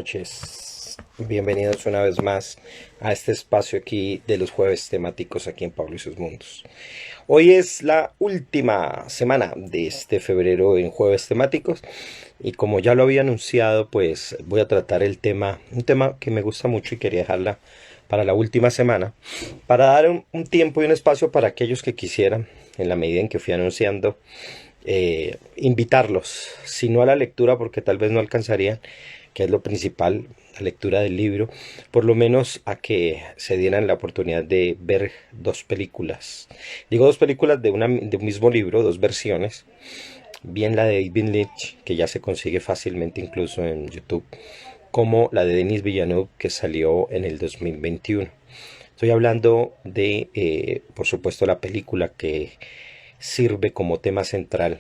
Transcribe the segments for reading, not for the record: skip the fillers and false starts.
Noches, bienvenidos una vez más a este espacio aquí de los jueves temáticos aquí en Pablo y sus Mundos. Hoy es la última semana de este febrero en jueves temáticos y como ya lo había anunciado, pues voy a tratar un tema que me gusta mucho y quería dejarla para la última semana, para dar un tiempo y un espacio para aquellos que quisieran, en la medida en que fui anunciando, invitarlos, si no a la lectura porque tal vez no alcanzarían, que es lo principal, la lectura del libro, por lo menos a que se dieran la oportunidad de ver dos películas. Digo dos películas de un mismo libro, dos versiones. Bien la de David Lynch, que ya se consigue fácilmente incluso en YouTube, como la de Denis Villeneuve, que salió en el 2021. Estoy hablando de, por supuesto, la película que sirve como tema central,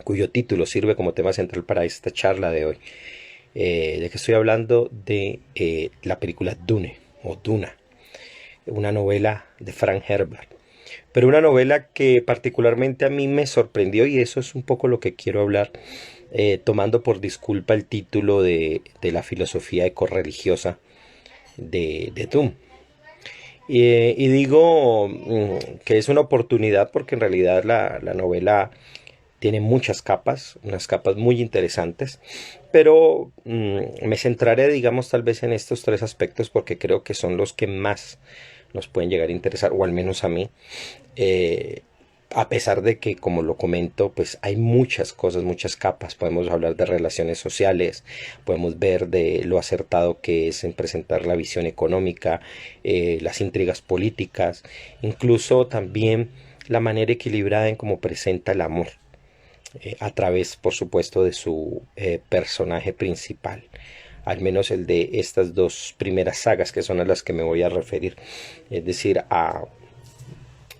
cuyo título sirve como tema central para esta charla de hoy. ¿De que estoy hablando? De la película Dune o Duna, una novela de Frank Herbert, pero una novela que particularmente a mí me sorprendió y eso es un poco lo que quiero hablar, tomando por disculpa el título de la filosofía ecorreligiosa de Dune. Y digo que es una oportunidad porque en realidad la novela tiene muchas capas, unas capas muy interesantes, pero me centraré, digamos, tal vez en estos tres aspectos porque creo que son los que más nos pueden llegar a interesar, o al menos a mí. Eh, a pesar de que, como lo comento, pues hay muchas cosas, muchas capas. Podemos hablar de relaciones sociales, podemos ver de lo acertado que es en presentar la visión económica, las intrigas políticas, incluso también la manera equilibrada en cómo presenta el amor a través, por supuesto, de su personaje principal, al menos el de estas dos primeras sagas que son a las que me voy a referir, es decir, a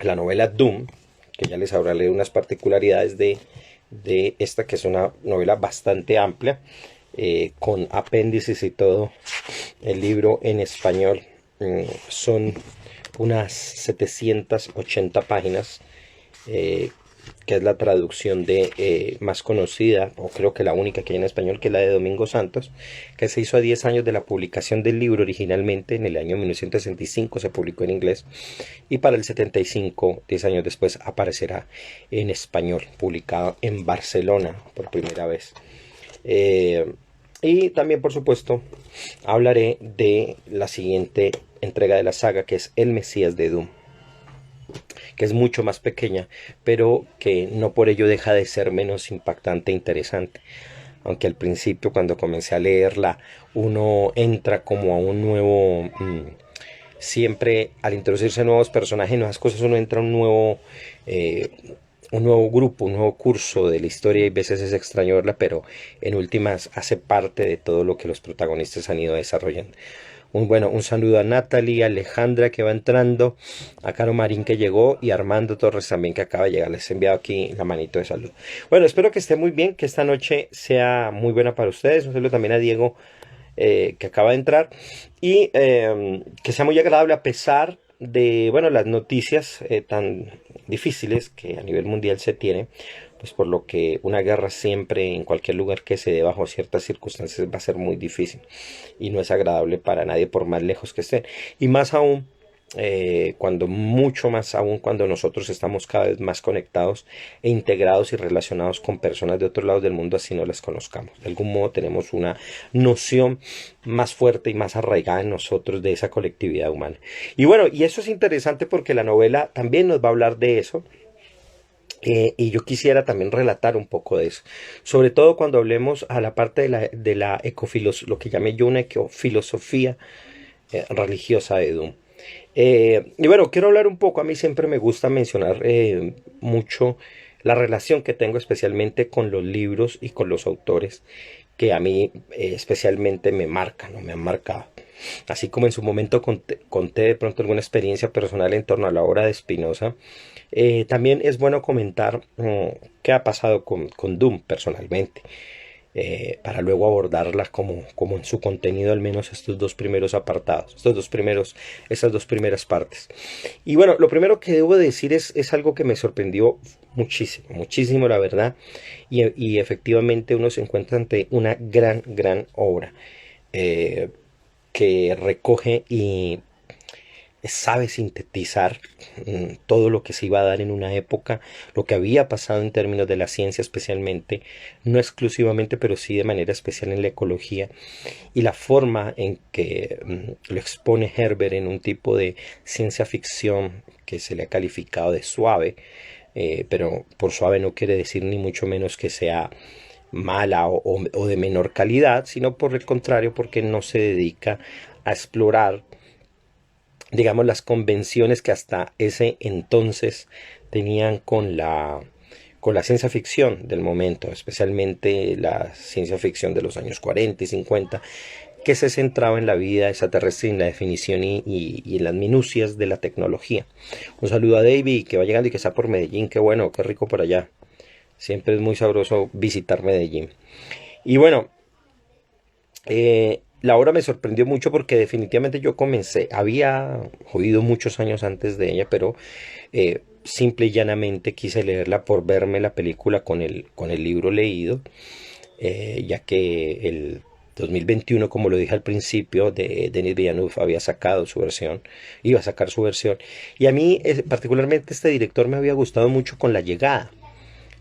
la novela Dune, que ya les hablaré de unas particularidades de esta, que es una novela bastante amplia, con apéndices y todo. El libro en español son unas 780 páginas, que es la traducción de más conocida, o creo que la única que hay en español, que es la de Domingo Santos, que se hizo a 10 años de la publicación del libro originalmente, en el año 1965 se publicó en inglés, y para el 75, 10 años después, aparecerá en español, publicado en Barcelona por primera vez. Y también, por supuesto, hablaré de la siguiente entrega de la saga, que es El Mesías de Dune, que es mucho más pequeña, pero que no por ello deja de ser menos impactante e interesante. Aunque al principio, cuando comencé a leerla, uno entra como a un nuevo... siempre al introducirse nuevos personajes, nuevas cosas, uno entra a un nuevo grupo, un nuevo curso de la historia, y a veces es extraño verla, pero en últimas hace parte de todo lo que los protagonistas han ido desarrollando. Un saludo a Natalie, a Alejandra que va entrando, a Caro Marín que llegó y a Armando Torres también que acaba de llegar. Les he enviado aquí la manito de salud. Bueno, espero que esté muy bien, que esta noche sea muy buena para ustedes. Un saludo también a Diego, que acaba de entrar, y que sea muy agradable a pesar de, bueno, las noticias tan difíciles que a nivel mundial se tiene, pues por lo que una guerra siempre en cualquier lugar que se dé bajo ciertas circunstancias va a ser muy difícil y no es agradable para nadie por más lejos que estén, y más aún cuando mucho más aún cuando nosotros estamos cada vez más conectados e integrados y relacionados con personas de otros lados del mundo, así no las conozcamos. De algún modo tenemos una noción más fuerte y más arraigada en nosotros de esa colectividad humana. Y bueno, y eso es interesante porque la novela también nos va a hablar de eso. Y yo quisiera también relatar un poco de eso, sobre todo cuando hablemos a la parte de la ecofilosofía, lo que llamé yo una ecofilosofía religiosa de Dune. Y bueno, quiero hablar un poco, a mí siempre me gusta mencionar mucho la relación que tengo especialmente con los libros y con los autores que a mí especialmente me marcan o me han marcado. Así como en su momento conté de pronto alguna experiencia personal en torno a la obra de Spinoza, también es bueno comentar qué ha pasado con Dune personalmente, para luego abordarla como en su contenido, al menos estos dos primeros apartados, estas dos primeras partes. Y bueno, lo primero que debo decir es algo que me sorprendió muchísimo, muchísimo la verdad, y efectivamente uno se encuentra ante una gran, gran obra eh, que recoge y sabe sintetizar todo lo que se iba a dar en una época, lo que había pasado en términos de la ciencia especialmente, no exclusivamente, pero sí de manera especial en la ecología, y la forma en que lo expone Herbert en un tipo de ciencia ficción que se le ha calificado de suave, pero por suave no quiere decir ni mucho menos que sea mala o de menor calidad, sino por el contrario, porque no se dedica a explorar, digamos, las convenciones que hasta ese entonces tenían con la ciencia ficción del momento, especialmente la ciencia ficción de los años 40 y 50, que se centraba en la vida extraterrestre, en la definición y en las minucias de la tecnología. Un saludo a David, que va llegando y que está por Medellín. Qué bueno, qué rico por allá. Siempre es muy sabroso visitar Medellín. Y bueno, la obra me sorprendió mucho porque definitivamente yo comencé, había oído muchos años antes de ella, pero simple y llanamente quise leerla por verme la película con el libro leído, ya que el 2021, como lo dije al principio, de Denis Villeneuve había sacado su versión, iba a sacar su versión, y a mí particularmente este director me había gustado mucho con La Llegada,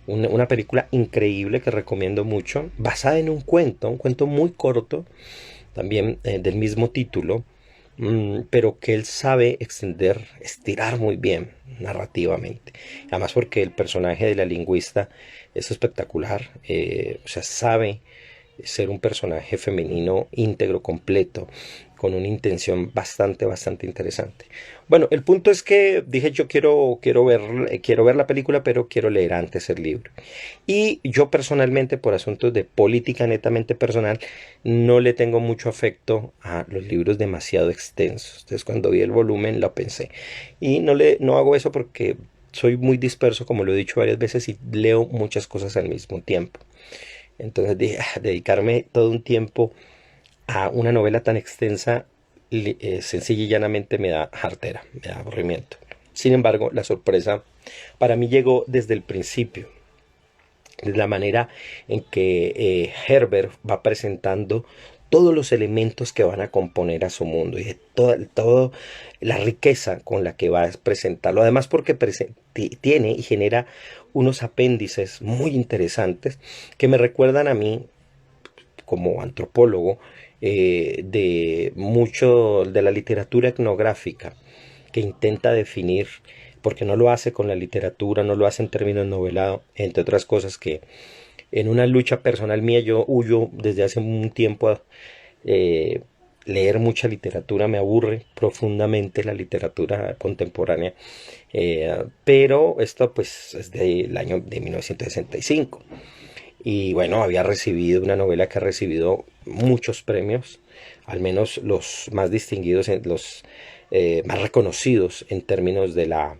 una película increíble que recomiendo mucho, basada en un cuento muy corto, también del mismo título, pero que él sabe extender, estirar muy bien narrativamente. Además porque el personaje de la lingüista es espectacular, o sea, sabe ser un personaje femenino íntegro, completo, con una intención bastante, bastante interesante. Bueno, el punto es que dije yo quiero ver la película, pero quiero leer antes el libro. Y yo personalmente, por asuntos de política netamente personal, no le tengo mucho afecto a los libros demasiado extensos. Entonces cuando vi el volumen lo pensé. Y no hago eso porque soy muy disperso, como lo he dicho varias veces, y leo muchas cosas al mismo tiempo. Entonces dije, dedicarme todo un tiempo a una novela tan extensa, sencilla y llanamente me da jartera, me da aburrimiento. Sin embargo, la sorpresa para mí llegó desde el principio, de la manera en que Herbert va presentando todos los elementos que van a componer a su mundo y de toda la riqueza con la que va a presentarlo. Además porque tiene y genera unos apéndices muy interesantes que me recuerdan a mí, como antropólogo, de mucho de la literatura etnográfica que intenta definir, porque no lo hace con la literatura, no lo hace en términos novelados, entre otras cosas que en una lucha personal mía yo huyo desde hace un tiempo a leer mucha literatura, me aburre profundamente la literatura contemporánea, pero esto pues es del año de 1965. Y bueno, había recibido una novela que ha recibido muchos premios, al menos los más distinguidos, los más reconocidos en términos de la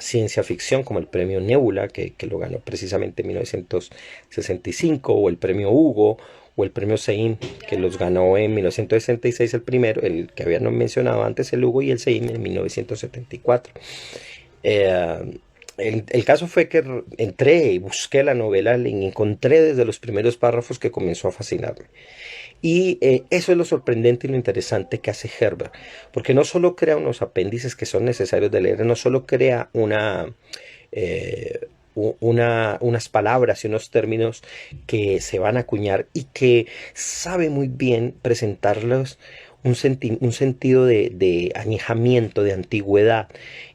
ciencia ficción, como el premio Nebula, que lo ganó precisamente en 1965, o el premio Hugo, o el premio Sein, que los ganó en 1966 el primero, el que habían mencionado antes, el Hugo, y el Sein en 1974. El caso fue que entré y busqué la novela y encontré desde los primeros párrafos que comenzó a fascinarme. Y eso es lo sorprendente y lo interesante que hace Herbert, porque no solo crea unos apéndices que son necesarios de leer, no solo crea unas palabras y unos términos que se van a acuñar y que sabe muy bien presentarlos un sentido de añejamiento, de antigüedad,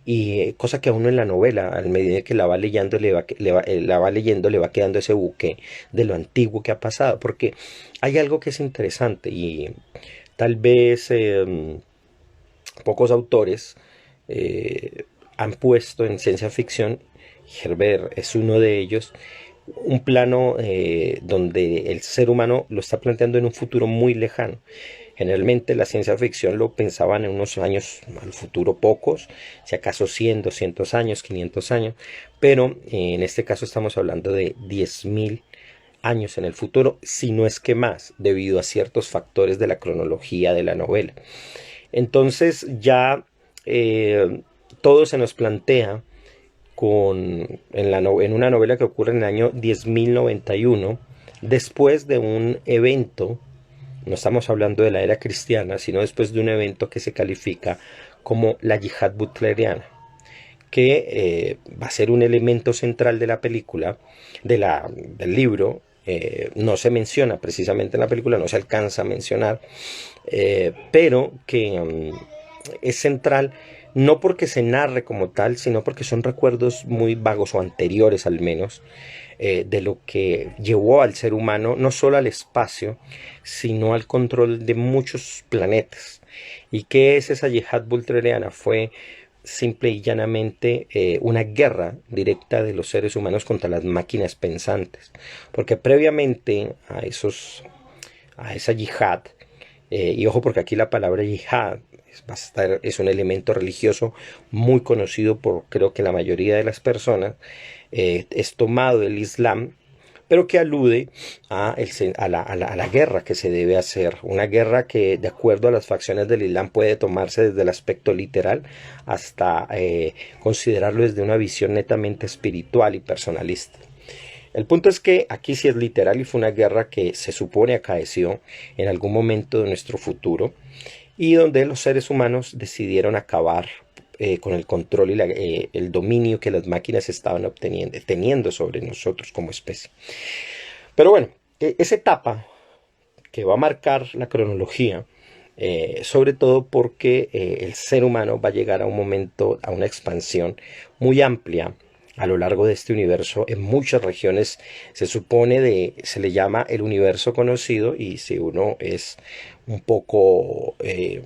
y cosa que a uno en la novela, al medida que la va leyendo, la va leyendo, le va quedando ese buque de lo antiguo que ha pasado, porque hay algo que es interesante y tal vez pocos autores han puesto en ciencia ficción, Herbert es uno de ellos, un plano donde el ser humano lo está planteando en un futuro muy lejano. Generalmente la ciencia ficción lo pensaban en unos años al futuro pocos, si acaso 100, 200 años, 500 años, pero en este caso estamos hablando de 10.000 años en el futuro, si no es que más, debido a ciertos factores de la cronología de la novela. Entonces ya todo se nos plantea en una novela que ocurre en el año 10.091, después de un evento. No estamos hablando de la era cristiana, sino después de un evento que se califica como la yihad butleriana, que va a ser un elemento central de la película, del libro. No se menciona precisamente en la película, no se alcanza a mencionar, pero que es central no porque se narre como tal, sino porque son recuerdos muy vagos o anteriores al menos, de lo que llevó al ser humano no solo al espacio, sino al control de muchos planetas. ¿Y qué es esa yihad butleriana? Fue simple y llanamente una guerra directa de los seres humanos contra las máquinas pensantes, porque previamente a esa yihad, y ojo porque aquí la palabra yihad es un elemento religioso muy conocido por creo que la mayoría de las personas, es tomado del Islam, pero que alude a la guerra que se debe hacer, una guerra que de acuerdo a las facciones del Islam puede tomarse desde el aspecto literal hasta considerarlo desde una visión netamente espiritual y personalista. El punto es que aquí sí es literal y fue una guerra que se supone acaeció en algún momento de nuestro futuro y donde los seres humanos decidieron acabar con el control y el dominio que las máquinas estaban teniendo sobre nosotros como especie. Pero bueno, esa etapa que va a marcar la cronología, sobre todo porque el ser humano va a llegar a un momento, a una expansión muy amplia a lo largo de este universo. En muchas regiones se le llama el universo conocido, y si uno es un poco eh,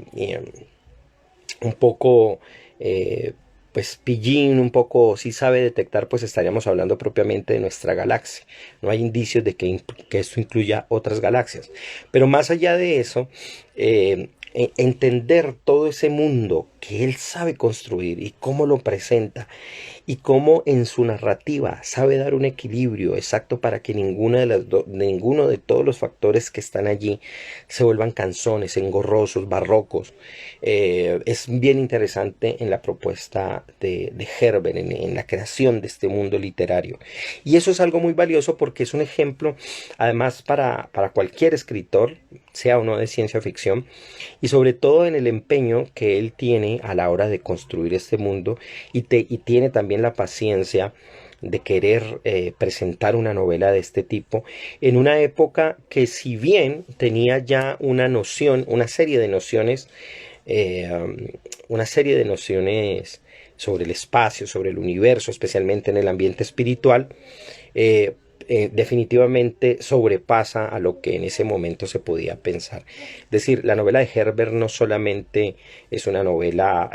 pues pillín, un poco sí sabe detectar, pues estaríamos hablando propiamente de nuestra galaxia. No hay indicios de que esto incluya otras galaxias. Pero más allá de eso, entender todo ese mundo que él sabe construir y cómo lo presenta y cómo en su narrativa sabe dar un equilibrio exacto para que ninguno de todos los factores que están allí se vuelvan cansones, engorrosos, barrocos. Es bien interesante en la propuesta de Herbert, en la creación de este mundo literario. Y eso es algo muy valioso porque es un ejemplo, además, para cualquier escritor, sea o no de ciencia ficción, y sobre todo en el empeño que él tiene a la hora de construir este mundo y tiene también la paciencia de querer presentar una novela de este tipo en una época que, si bien tenía ya una serie de nociones, sobre el espacio, sobre el universo, especialmente en el ambiente espiritual, eh, definitivamente sobrepasa a lo que en ese momento se podía pensar. Es decir, la novela de Herbert no solamente es una novela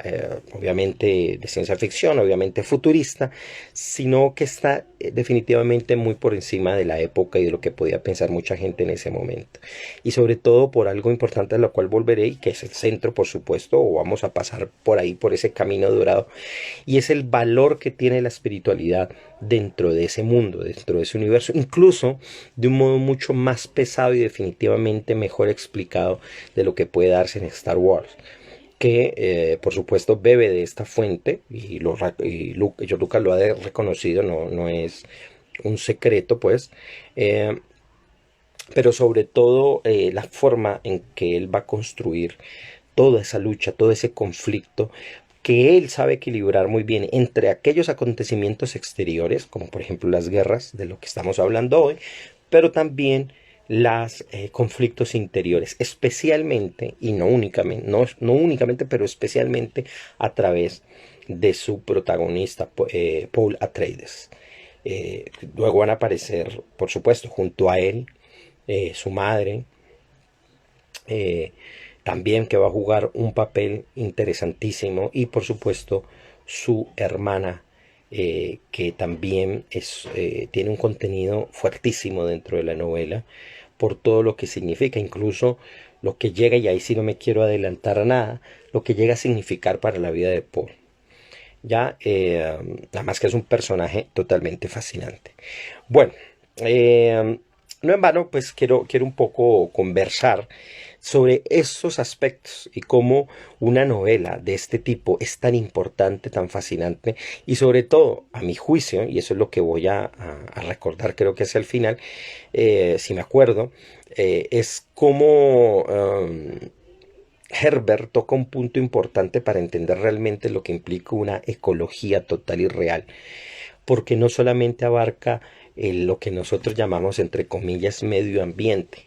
obviamente de ciencia ficción, obviamente futurista, sino que está definitivamente muy por encima de la época y de lo que podía pensar mucha gente en ese momento. Y sobre todo por algo importante a lo cual volveré, y que es el centro, por supuesto, o vamos a pasar por ahí, por ese camino dorado, y es el valor que tiene la espiritualidad dentro de ese mundo, dentro de ese universo, incluso de un modo mucho más pesado y definitivamente mejor explicado de lo que puede darse en Star Wars, que por supuesto bebe de esta fuente, y George Lucas lo ha reconocido, no es un secreto, pues, pero sobre todo la forma en que él va a construir toda esa lucha, todo ese conflicto, que él sabe equilibrar muy bien entre aquellos acontecimientos exteriores, como por ejemplo las guerras, de lo que estamos hablando hoy, pero también los conflictos interiores, especialmente, y no únicamente, no únicamente, pero especialmente a través de su protagonista, Paul Atreides. Luego van a aparecer, por supuesto, junto a él, su madre, eh, también, que va a jugar un papel interesantísimo, y por supuesto su hermana, que también tiene un contenido fuertísimo dentro de la novela por todo lo que significa, incluso lo que llega, y ahí sí no me quiero adelantar a nada, lo que llega a significar para la vida de Paul. Ya, además que es un personaje totalmente fascinante. Bueno, No en vano, pues quiero un poco conversar sobre estos aspectos y cómo una novela de este tipo es tan importante, tan fascinante y sobre todo, a mi juicio, y eso es lo que voy a recordar, creo que es el final, si me acuerdo, es como Herbert toca un punto importante para entender realmente lo que implica una ecología total y real, porque no solamente abarca lo que nosotros llamamos, entre comillas, medio ambiente.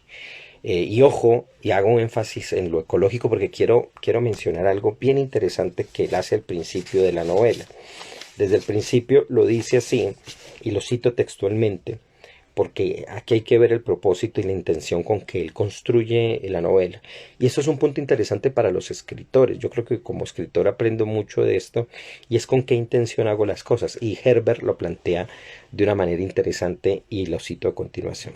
Y ojo, y hago un énfasis en lo ecológico porque quiero mencionar algo bien interesante que él hace al principio de la novela. Desde el principio lo dice así, y lo cito textualmente, porque aquí hay que ver el propósito y la intención con que él construye la novela. Y eso es un punto interesante para los escritores. Yo creo que como escritor aprendo mucho de esto y es con qué intención hago las cosas. Y Herbert lo plantea de una manera interesante y lo cito a continuación.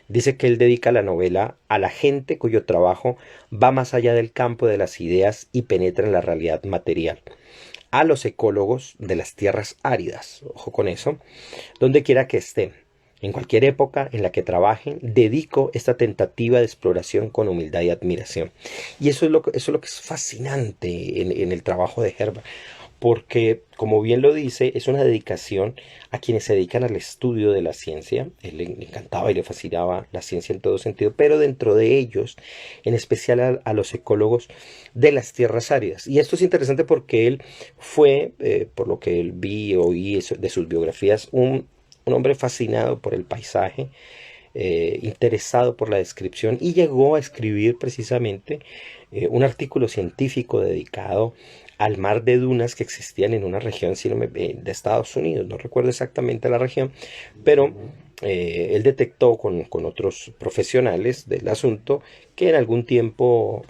Dice que él dedica la novela a la gente cuyo trabajo va más allá del campo de las ideas y penetra en la realidad material, a los ecólogos de las tierras áridas, ojo con eso, donde quiera que estén, en cualquier época en la que trabajen, dedico esta tentativa de exploración con humildad y admiración. Y eso es lo que es fascinante en el trabajo de Herbert, porque, como bien lo dice, es una dedicación a quienes se dedican al estudio de la ciencia. Él le encantaba y le fascinaba la ciencia en todo sentido, pero dentro de ellos, en especial a los ecólogos de las tierras áridas. Y esto es interesante porque él fue, por lo que él vi o oí de sus biografías, un hombre fascinado por el paisaje, interesado por la descripción y llegó a escribir precisamente un artículo científico dedicado al mar de dunas que existían en una región de Estados Unidos, no recuerdo exactamente la región, pero él detectó con otros profesionales del asunto que en algún tiempo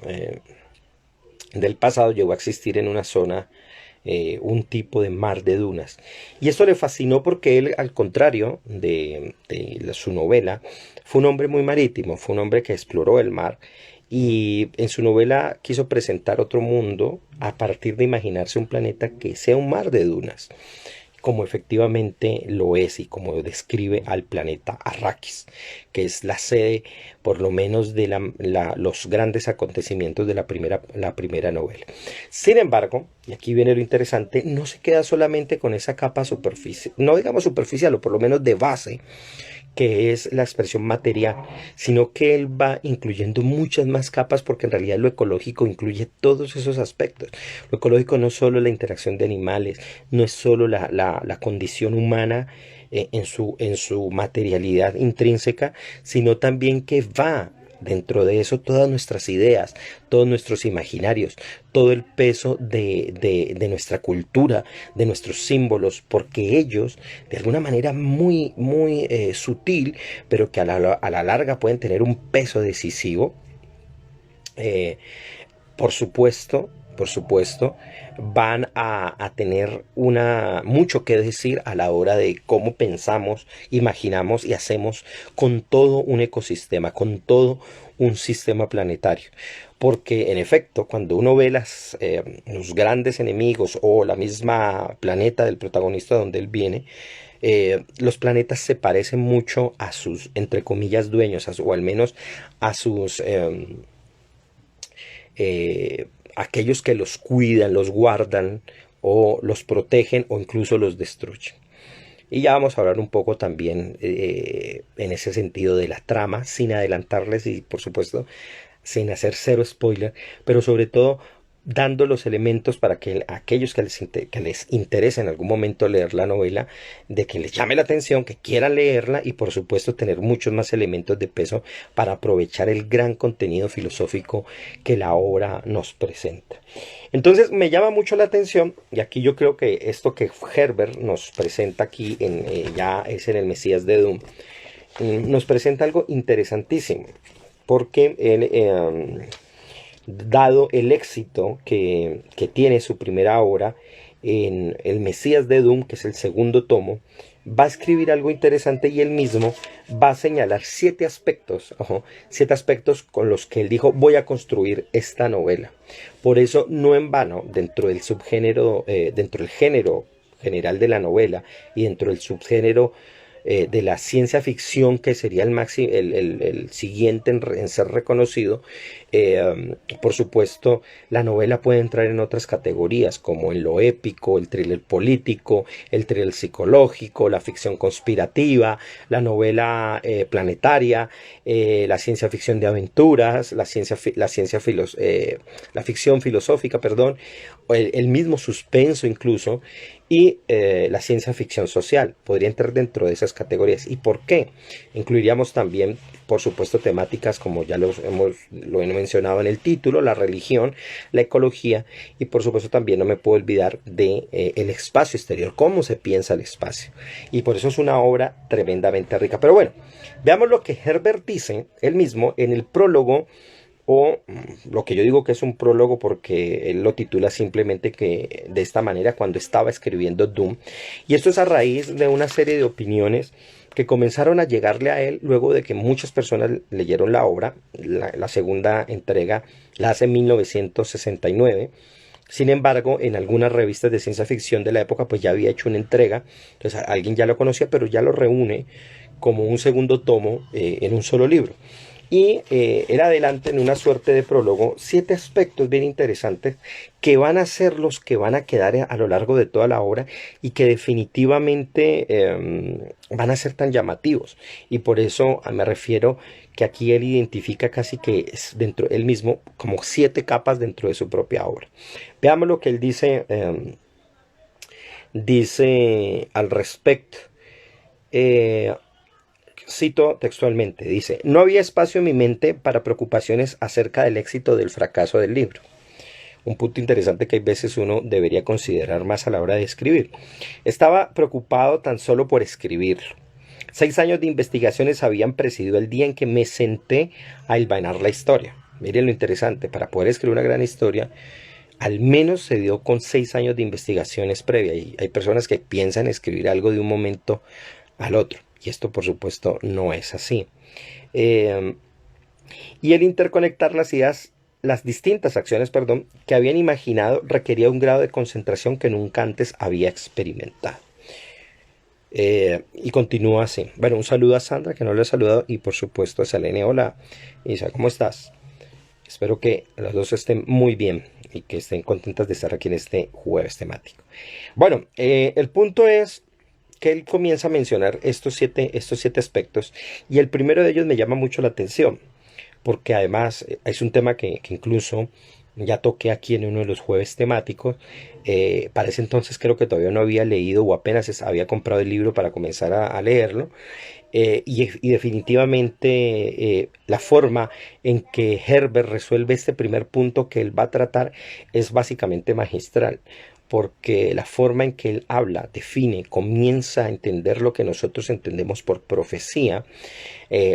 del pasado llegó a existir en una zona un tipo de mar de dunas. Y esto le fascinó porque él, al contrario de su novela, fue un hombre muy marítimo, fue un hombre que exploró el mar y en su novela quiso presentar otro mundo a partir de imaginarse un planeta que sea un mar de dunas, como efectivamente lo es y como describe al planeta Arrakis, que es la sede por lo menos de los grandes acontecimientos de la primera novela. Sin embargo, y aquí viene lo interesante, no se queda solamente con esa capa superficial, no digamos superficial, o por lo menos de base, que es la expresión material, sino que él va incluyendo muchas más capas porque en realidad lo ecológico incluye todos esos aspectos. Lo ecológico no es solo la interacción de animales, no es solo la condición humana en su materialidad intrínseca, sino también que va dentro de eso todas nuestras ideas, todos nuestros imaginarios, todo el peso de nuestra cultura, de nuestros símbolos, porque ellos, de alguna manera muy sutil, pero que a la larga pueden tener un peso decisivo, eh, por supuesto, van a tener mucho que decir a la hora de cómo pensamos, imaginamos y hacemos con todo un ecosistema, con todo un sistema planetario. Porque en efecto, cuando uno ve los grandes enemigos o la misma planeta del protagonista donde él viene, los planetas se parecen mucho a sus, entre comillas, dueños, o al menos a sus aquellos que los cuidan, los guardan o los protegen o incluso los destruyen. Y ya vamos a hablar un poco también en ese sentido de la trama, sin adelantarles y por supuesto sin hacer cero spoiler, pero sobre todo dando los elementos para que aquellos que les interese en algún momento leer la novela, de que les llame la atención, que quieran leerla y por supuesto tener muchos más elementos de peso para aprovechar el gran contenido filosófico que la obra nos presenta. Entonces me llama mucho la atención y aquí yo creo que esto que Herbert nos presenta aquí ya es en el Mesías de Dune, nos presenta algo interesantísimo porque él dado el éxito que tiene su primera obra en El Mesías de Dune, que es el segundo tomo, va a escribir algo interesante y él mismo va a señalar 7 aspectos con los que él dijo voy a construir esta novela. Por eso, no en vano, dentro del subgénero, dentro del género general de la novela y dentro del subgénero de la ciencia ficción, que sería el siguiente en ser reconocido. Por supuesto, la novela puede entrar en otras categorías, como en lo épico, el thriller político, el thriller psicológico, la ficción conspirativa, la novela planetaria, la ciencia ficción de aventuras, la ficción filosófica, perdón, el mismo suspenso incluso, y la ciencia ficción social podría entrar dentro de esas categorías. ¿Y por qué? Incluiríamos también, por supuesto, temáticas como ya lo he mencionado en el título: la religión, la ecología, y por supuesto también no me puedo olvidar de el espacio exterior, cómo se piensa el espacio. Y por eso es una obra tremendamente rica. Pero bueno, veamos lo que Herbert dice él mismo en el prólogo, o lo que yo digo que es un prólogo porque él lo titula simplemente que de esta manera cuando estaba escribiendo Dune. Y esto es a raíz de una serie de opiniones que comenzaron a llegarle a él luego de que muchas personas leyeron la obra. La segunda entrega la hace en 1969. Sin embargo, en algunas revistas de ciencia ficción de la época pues ya había hecho una entrega, entonces alguien ya lo conocía, pero ya lo reúne como un segundo tomo en un solo libro. Y él adelanta en una suerte de prólogo 7 aspectos bien interesantes que van a ser los que van a quedar a lo largo de toda la obra, y que definitivamente van a ser tan llamativos. Y por eso me refiero que aquí él identifica casi que es dentro él mismo como 7 capas dentro de su propia obra. Veamos lo que él dice, dice al respecto. Cito textualmente, dice: no había espacio en mi mente para preocupaciones acerca del éxito o del fracaso del libro. Un punto interesante que hay veces uno debería considerar más a la hora de escribir. Estaba preocupado tan solo por escribirlo. 6 años de investigaciones habían precedido el día en que me senté a hilvanar la historia. Miren lo interesante: para poder escribir una gran historia, al menos se dio con 6 años de investigaciones previas. Y hay personas que piensan escribir algo de un momento al otro, y esto por supuesto no es así. Y el interconectar las ideas, las distintas acciones, perdón, que habían imaginado, requería un grado de concentración que nunca antes había experimentado. Y continúa así. Bueno, un saludo a Sandra, que no le he saludado, y por supuesto a Selene. Hola Isa, ¿cómo estás? Espero que las dos estén muy bien y que estén contentas de estar aquí en este jueves temático. Bueno, el punto es que él comienza a mencionar estos siete aspectos, y el primero de ellos me llama mucho la atención, porque además es un tema que incluso ya toqué aquí en uno de los jueves temáticos. Para ese entonces creo que todavía no había leído, o apenas había comprado el libro para comenzar a leerlo. Y definitivamente la forma en que Herbert resuelve este primer punto que él va a tratar es básicamente magistral, porque la forma en que él habla, define, comienza a entender lo que nosotros entendemos por profecía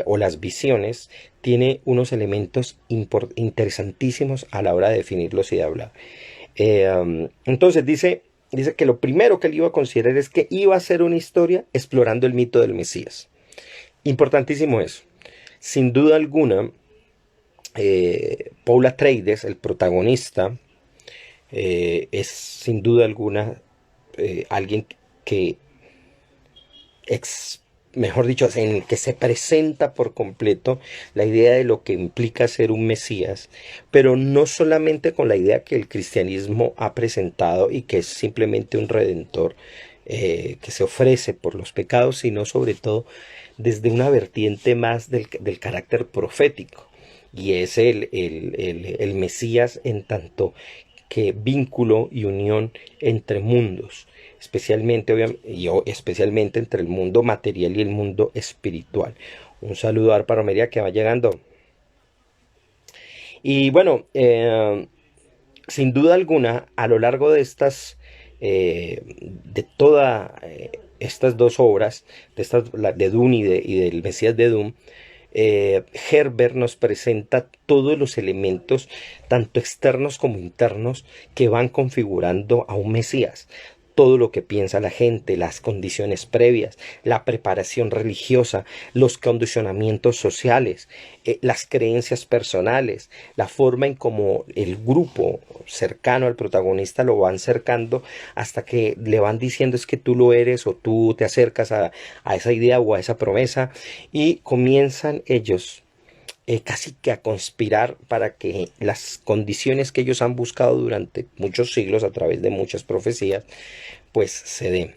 o las visiones, tiene unos elementos interesantísimos a la hora de definirlos y de hablar. Entonces dice que lo primero que él iba a considerar es que iba a ser una historia explorando el mito del Mesías. Importantísimo eso. Sin duda alguna, Paul Atreides, el protagonista, es sin duda alguna alguien que, mejor dicho, en el que se presenta por completo la idea de lo que implica ser un Mesías, pero no solamente con la idea que el cristianismo ha presentado y que es simplemente un redentor que se ofrece por los pecados, sino sobre todo desde una vertiente más del carácter profético, y es el Mesías en tanto que vínculo y unión entre mundos, especialmente entre el mundo material y el mundo espiritual. Un saludo a Arpa Romería, que va llegando. Y bueno, sin duda alguna, a lo largo de todas estas dos obras, de Dune y del Mesías de Dune, Herbert nos presenta todos los elementos, tanto externos como internos, que van configurando a un Mesías. todo lo que piensa la gente, las condiciones previas, la preparación religiosa, los condicionamientos sociales, las creencias personales, la forma en cómo el grupo cercano al protagonista lo van cercando hasta que le van diciendo es que tú lo eres o tú te acercas a esa idea o a esa promesa, y comienzan ellos casi que a conspirar para que las condiciones que ellos han buscado durante muchos siglos a través de muchas profecías pues se den.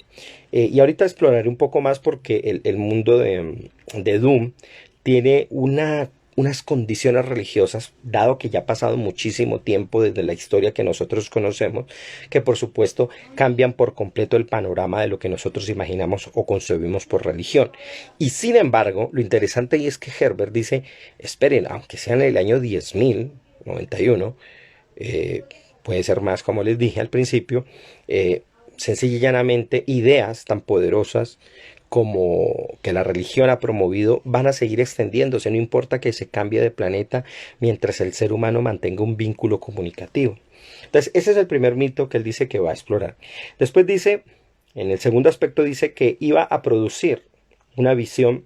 Y ahorita exploraré un poco más porque el mundo de Doom tiene unas condiciones religiosas, dado que ya ha pasado muchísimo tiempo desde la historia que nosotros conocemos, que por supuesto cambian por completo el panorama de lo que nosotros imaginamos o concebimos por religión. Y sin embargo, lo interesante ahí es que Herbert dice, esperen, aunque sea en el año 10.091, puede ser más, como les dije al principio, sencilla y llanamente, ideas tan poderosas como que la religión ha promovido van a seguir extendiéndose, no importa que se cambie de planeta mientras el ser humano mantenga un vínculo comunicativo. Entonces, ese es el primer mito que él dice que va a explorar. Después dice, en el segundo aspecto dice que iba a producir una visión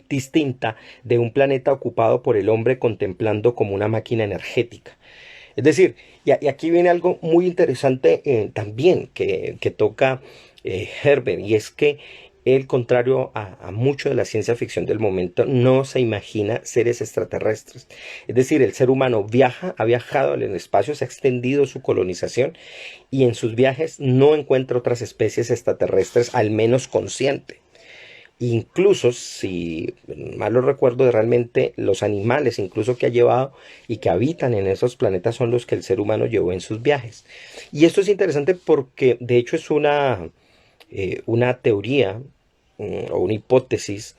distinta de un planeta ocupado por el hombre contemplando como una máquina energética. Es decir, y aquí viene algo muy interesante también que toca Herbert, y es que él, contrario a mucho de la ciencia ficción del momento, no se imagina seres extraterrestres. Es decir, el ser humano ha viajado en el espacio, se ha extendido su colonización y en sus viajes no encuentra otras especies extraterrestres, al menos consciente. Incluso, si mal lo recuerdo, realmente los animales incluso que ha llevado y que habitan en esos planetas son los que el ser humano llevó en sus viajes. Y esto es interesante porque de hecho es una teoría o una hipótesis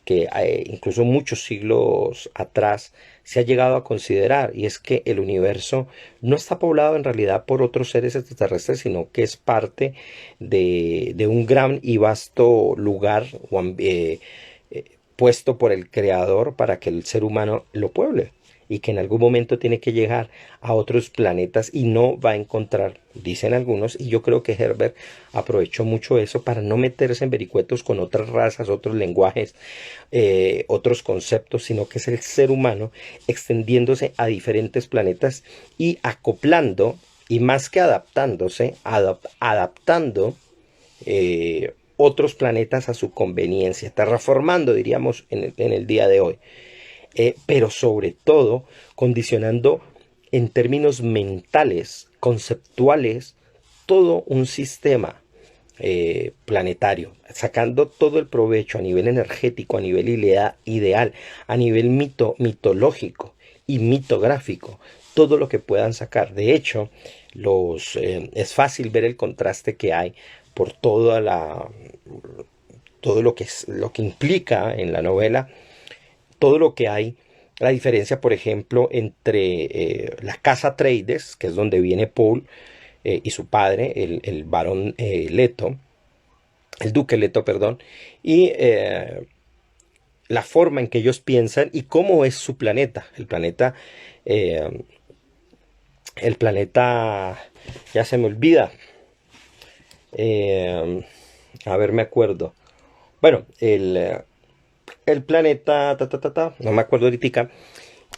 que incluso muchos siglos atrás se ha llegado a considerar, y es que el universo no está poblado en realidad por otros seres extraterrestres, sino que es parte de un gran y vasto lugar puesto por el creador para que el ser humano lo pueble, y que en algún momento tiene que llegar a otros planetas y no va a encontrar, dicen algunos, y yo creo que Herbert aprovechó mucho eso para no meterse en vericuetos con otras razas, otros lenguajes, otros conceptos, sino que es el ser humano extendiéndose a diferentes planetas y acoplando, y más que adaptándose, adaptando otros planetas a su conveniencia, terraformando, diríamos, en el día de hoy. Pero sobre todo condicionando en términos mentales, conceptuales, todo un sistema planetario, sacando todo el provecho a nivel energético, a nivel ideal, a nivel mitológico y mitográfico, todo lo que puedan sacar. De hecho, es fácil ver el contraste que hay por todo lo que implica en la novela, todo lo que hay, la diferencia, por ejemplo, entre la casa Atreides, que es donde viene Paul, y su padre, el barón Leto, el duque Leto, perdón, y la forma en que ellos piensan y cómo es su planeta. El planeta, ya se me olvida, a ver, me acuerdo. Bueno, el planeta, no me acuerdo ahorita,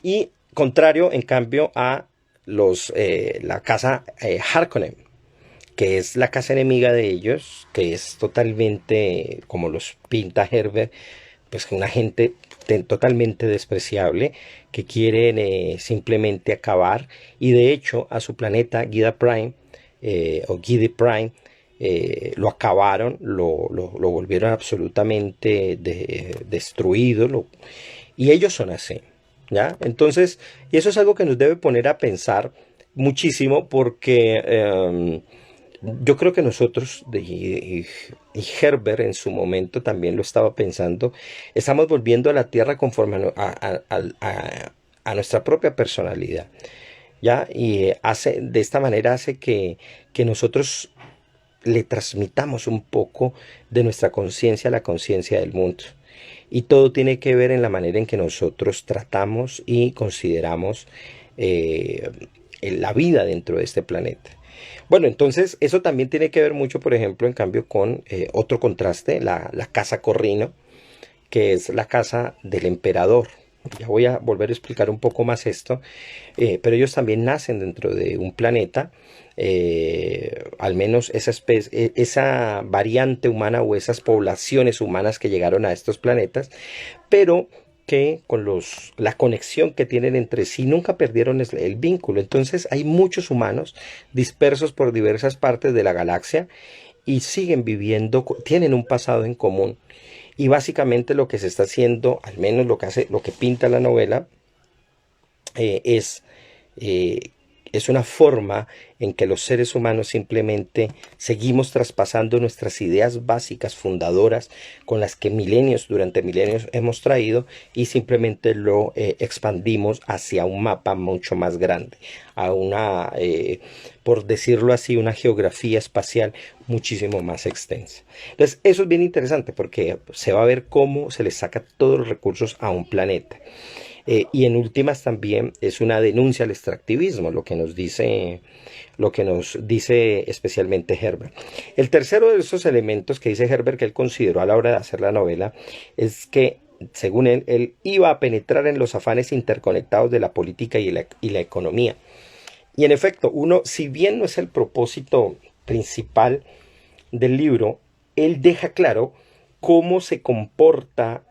y contrario, en cambio, a la casa Harkonnen, que es la casa enemiga de ellos, que es totalmente, como los pinta Herbert, pues una gente totalmente despreciable, que quieren simplemente acabar, y de hecho a su planeta Gida Prime, o Gide Prime, lo acabaron, lo volvieron absolutamente destruido, y ellos son así, ¿ya? Entonces, y eso es algo que nos debe poner a pensar muchísimo, porque yo creo que nosotros, y Herbert en su momento también lo estaba pensando, estamos volviendo a la Tierra conforme a nuestra propia personalidad, ¿ya? Y de esta manera hace que nosotros le transmitamos un poco de nuestra conciencia a la conciencia del mundo. Y todo tiene que ver en la manera en que nosotros tratamos y consideramos la vida dentro de este planeta. Bueno, entonces eso también tiene que ver mucho, por ejemplo, en cambio, con otro contraste, la casa Corrino, que es la casa del emperador. Ya voy a volver a explicar un poco más esto, pero ellos también nacen dentro de un planeta, al menos esa especie, esa variante humana o esas poblaciones humanas que llegaron a estos planetas, pero que con la conexión que tienen entre sí nunca perdieron el vínculo. Entonces hay muchos humanos dispersos por diversas partes de la galaxia y siguen viviendo, tienen un pasado en común. Y básicamente lo que se está haciendo, al menos lo que pinta la novela, eh, es, eh, es una forma en que los seres humanos simplemente seguimos traspasando nuestras ideas básicas fundadoras con las que durante milenios hemos traído, y simplemente lo expandimos hacia un mapa mucho más grande, a una, por decirlo así, una geografía espacial muchísimo más extensa. Entonces eso es bien interesante porque se va a ver cómo se le saca todos los recursos a un planeta. Y en últimas también es una denuncia al extractivismo, lo que nos dice especialmente Herbert. El tercero de esos elementos que dice Herbert que él consideró a la hora de hacer la novela es que, según él iba a penetrar en los afanes interconectados de la política y la economía. Y en efecto, si bien no es el propósito principal del libro, él deja claro cómo se comporta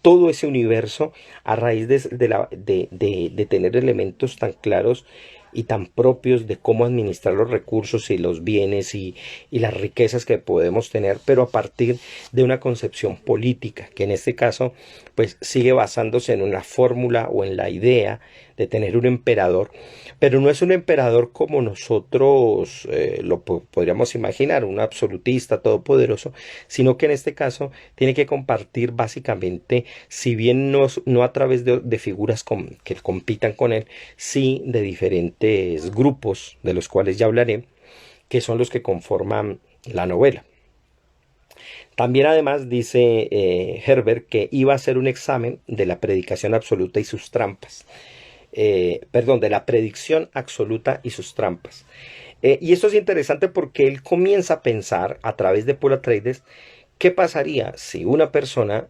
todo ese universo a raíz de tener elementos tan claros y tan propios de cómo administrar los recursos y los bienes y las riquezas que podemos tener, pero a partir de una concepción política, que en este caso pues sigue basándose en una fórmula o en la idea de tener un emperador, pero no es un emperador como nosotros podríamos imaginar, un absolutista todopoderoso, sino que en este caso tiene que compartir básicamente, si bien no a través de figuras que compitan con él, sí de diferentes grupos, de los cuales ya hablaré, que son los que conforman la novela. También además dice Herbert que iba a hacer un examen de la predicación absoluta y sus trampas. Perdón, de la predicción absoluta y sus trampas. Y esto es interesante porque él comienza a pensar a través de Paul Atreides qué pasaría si una persona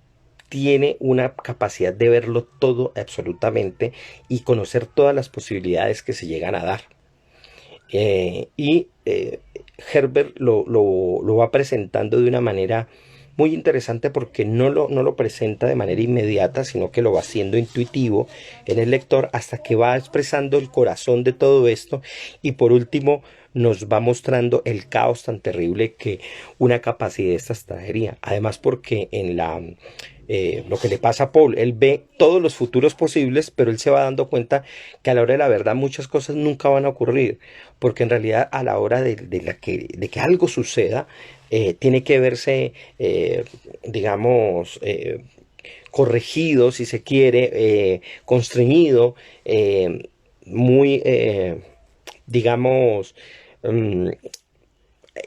tiene una capacidad de verlo todo absolutamente y conocer todas las posibilidades que se llegan a dar. Herbert lo va presentando de una manera muy interesante porque no lo presenta de manera inmediata, sino que lo va haciendo intuitivo en el lector hasta que va expresando el corazón de todo esto, y por último nos va mostrando el caos tan terrible que una capacidad de estas traería. Además porque lo que le pasa a Paul, él ve todos los futuros posibles, pero él se va dando cuenta que a la hora de la verdad muchas cosas nunca van a ocurrir, porque en realidad a la hora de que algo suceda, tiene que verse, digamos, corregido, si se quiere, constreñido, muy, digamos,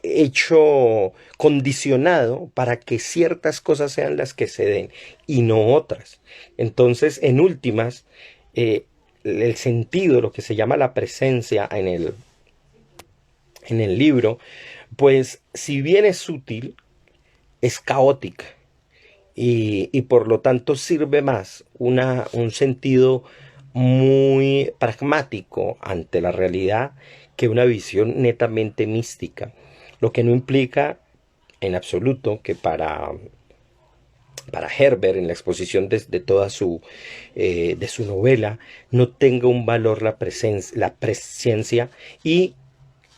hecho, condicionado para que ciertas cosas sean las que se den y no otras. Entonces, en últimas, el sentido, lo que se llama la presencia en el libro, pues si bien es útil, es caótica y por lo tanto sirve más un sentido muy pragmático ante la realidad que una visión netamente mística, lo que no implica en absoluto que para Herbert, en la exposición de toda de su novela, no tenga un valor la presencia y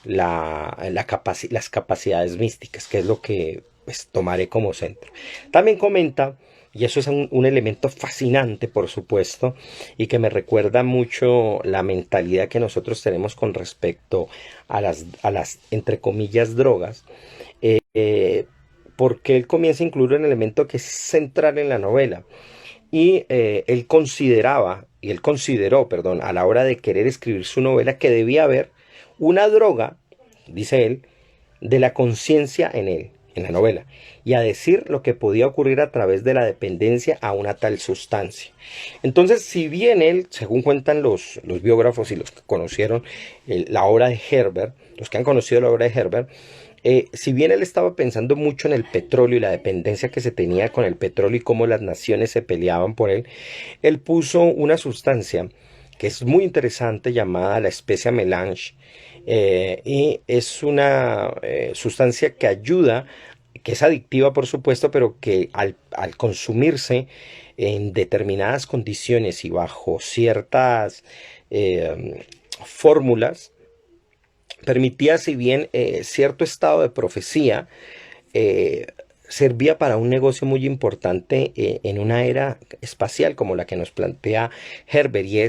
las capacidades místicas, que es lo que pues, tomaré como centro. También comenta, y eso es un elemento fascinante, por supuesto, y que me recuerda mucho la mentalidad que nosotros tenemos con respecto a las entre comillas, drogas, porque él comienza a incluir un elemento que es central en la novela. Y él consideró, perdón, a la hora de querer escribir su novela, que debía haber una droga, dice él, de la conciencia en él. en la novela, y a decir lo que podía ocurrir a través de la dependencia a una tal sustancia. Entonces, si bien él, según cuentan los biógrafos y los que conocieron la obra de Herbert, los que han conocido la obra de Herbert, si bien él estaba pensando mucho en el petróleo y la dependencia que se tenía con el petróleo y cómo las naciones se peleaban por él, él puso una sustancia que es muy interesante llamada la especia melange, y es una sustancia que ayuda, que es adictiva por supuesto, pero que al consumirse en determinadas condiciones y bajo ciertas fórmulas, permitía, si bien cierto estado de profecía, eh, servía para un negocio muy importante en una era espacial como la que nos plantea Herbert, y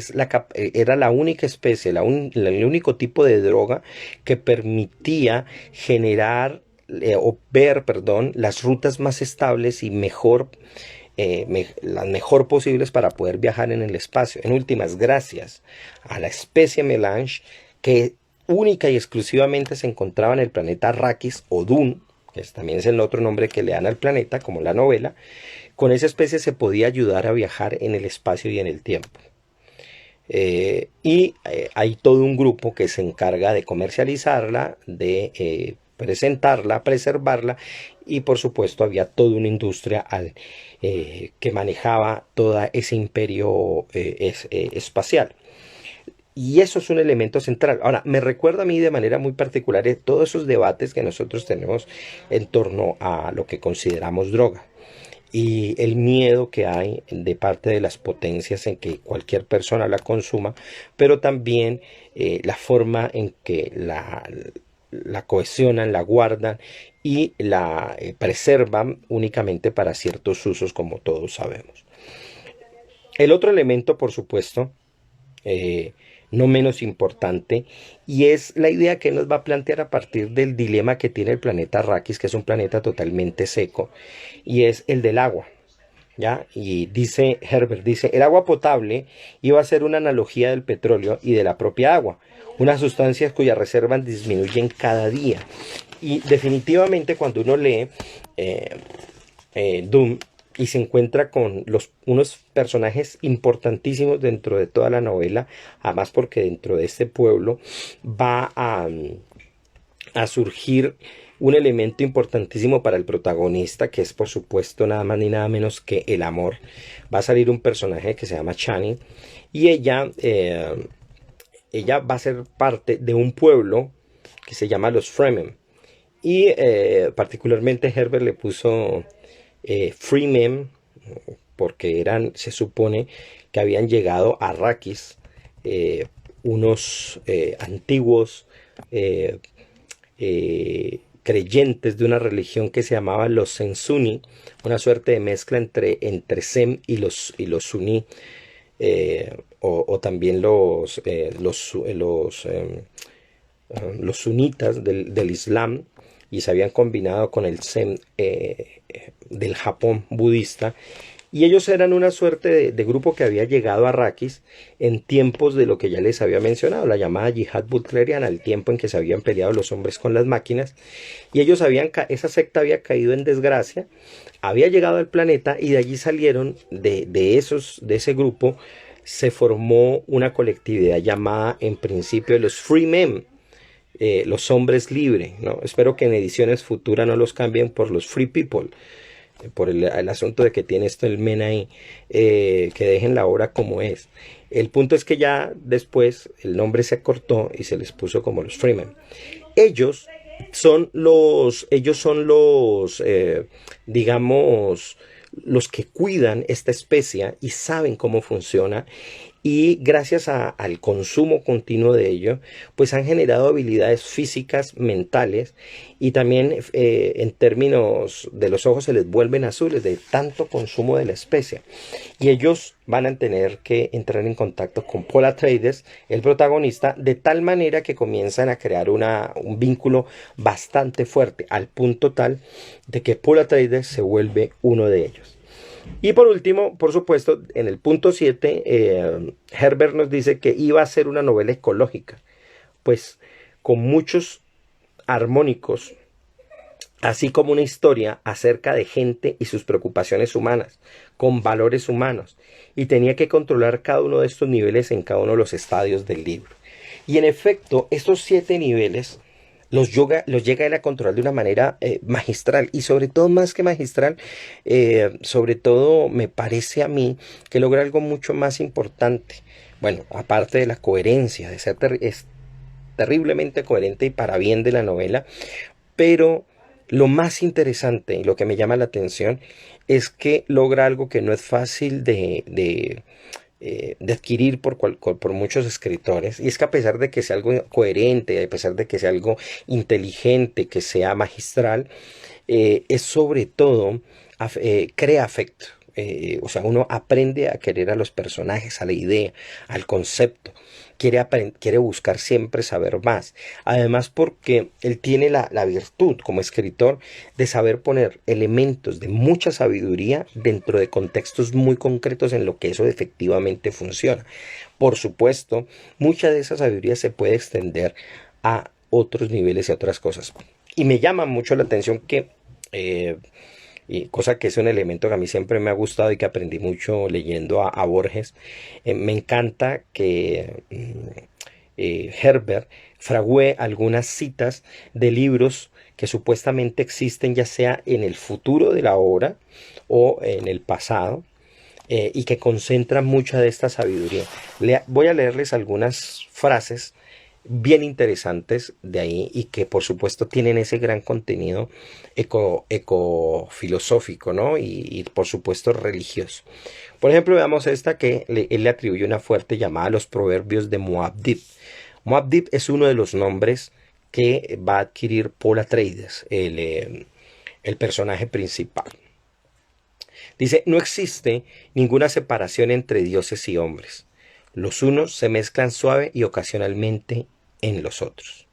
era la única especie, el único tipo de droga que permitía generar o ver, perdón, las rutas más estables y las mejor posibles para poder viajar en el espacio. En últimas, gracias a la especie melange, que única y exclusivamente se encontraba en el planeta Arrakis o Dune, que también es el otro nombre que le dan al planeta, como la novela. Con esa especie se podía ayudar a viajar en el espacio y en el tiempo. Hay todo un grupo que se encarga de comercializarla, de presentarla, preservarla, y por supuesto había toda una industria que manejaba todo ese imperio espacial. Y eso es un elemento central. Ahora, me recuerda a mí de manera muy particular todos esos debates que nosotros tenemos en torno a lo que consideramos droga y el miedo que hay de parte de las potencias en que cualquier persona la consuma, pero también la forma en que la cohesionan, la guardan y la preservan únicamente para ciertos usos, como todos sabemos. El otro elemento, por supuesto, no menos importante, y es la idea que nos va a plantear a partir del dilema que tiene el planeta Arrakis, que es un planeta totalmente seco, y es el del agua. ¿Ya? Y dice Herbert, dice, el agua potable iba a ser una analogía del petróleo y de la propia agua, unas sustancias cuyas reservas disminuyen cada día. Y definitivamente cuando uno lee Dune y se encuentra con unos personajes importantísimos dentro de toda la novela, además porque dentro de este pueblo va a surgir un elemento importantísimo para el protagonista, que es por supuesto nada más ni nada menos que el amor. Va a salir un personaje que se llama Chani, y ella va a ser parte de un pueblo que se llama los Fremen, y particularmente Herbert le puso Freemen porque se supone que habían llegado a Arrakis unos antiguos creyentes de una religión que se llamaba los Sensuni, una suerte de mezcla entre Sem y los Suní, o también los sunitas del Islam, y se habían combinado con el Zen del Japón budista, y ellos eran una suerte de grupo que había llegado a Arrakis en tiempos de lo que ya les había mencionado, la llamada yihad butleriana, el tiempo en que se habían peleado los hombres con las máquinas, y esa secta había caído en desgracia, había llegado al planeta, y de allí salieron, de ese grupo, se formó una colectividad llamada en principio los Free Men, los hombres libres, ¿no? Espero que en ediciones futuras no los cambien por los Free People, por el asunto de que tiene esto el men ahí, que dejen la obra como es. El punto es que ya después el nombre se cortó y se les puso como los Freemen. Ellos son los digamos, los que cuidan esta especie y saben cómo funciona, y gracias al consumo continuo de ello, pues han generado habilidades físicas, mentales, y también en términos de los ojos se les vuelven azules de tanto consumo de la especie. Y ellos van a tener que entrar en contacto con Paul Atreides, el protagonista, de tal manera que comienzan a crear un vínculo bastante fuerte, al punto tal de que Paul Atreides se vuelve uno de ellos. Y por último, por supuesto, en el punto 7, Herbert nos dice que iba a ser una novela ecológica, pues con muchos armónicos así como una historia acerca de gente y sus preocupaciones humanas, con valores humanos, y tenía que controlar cada uno de estos niveles en cada uno de los estadios del libro. Y en efecto, estos 7 niveles los llega él a controlar de una manera magistral, y sobre todo, más que magistral, sobre todo me parece a mí que logra algo mucho más importante. Bueno, aparte de la coherencia, de ser es terriblemente coherente y para bien de la novela, pero lo más interesante y lo que me llama la atención es que logra algo que no es fácil de adquirir por muchos escritores, y es que a pesar de que sea algo coherente, a pesar de que sea algo inteligente, que sea magistral, es sobre todo, crea afecto. O sea, uno aprende a querer a los personajes, a la idea, al concepto. Quiere buscar siempre saber más. Además, porque él tiene la virtud como escritor de saber poner elementos de mucha sabiduría dentro de contextos muy concretos en lo que eso efectivamente funciona. Por supuesto, mucha de esa sabiduría se puede extender a otros niveles y a otras cosas. Y me llama mucho la atención que y cosa que es un elemento que a mí siempre me ha gustado y que aprendí mucho leyendo a Borges. Me encanta que Herbert fragüe algunas citas de libros que supuestamente existen ya sea en el futuro de la obra o en el pasado, y que concentran mucha de esta sabiduría. Voy a leerles algunas frases bien interesantes de ahí, y que por supuesto tienen ese gran contenido ecofilosófico, ¿no? Y por supuesto religioso. Por ejemplo, veamos esta que él le atribuye una fuerte llamada a los proverbios de Muad'Dib. Muad'Dib es uno de los nombres que va a adquirir Paul Atreides, el personaje principal. Dice, no existe ninguna separación entre dioses y hombres. Los unos se mezclan suave y ocasionalmente en los otros.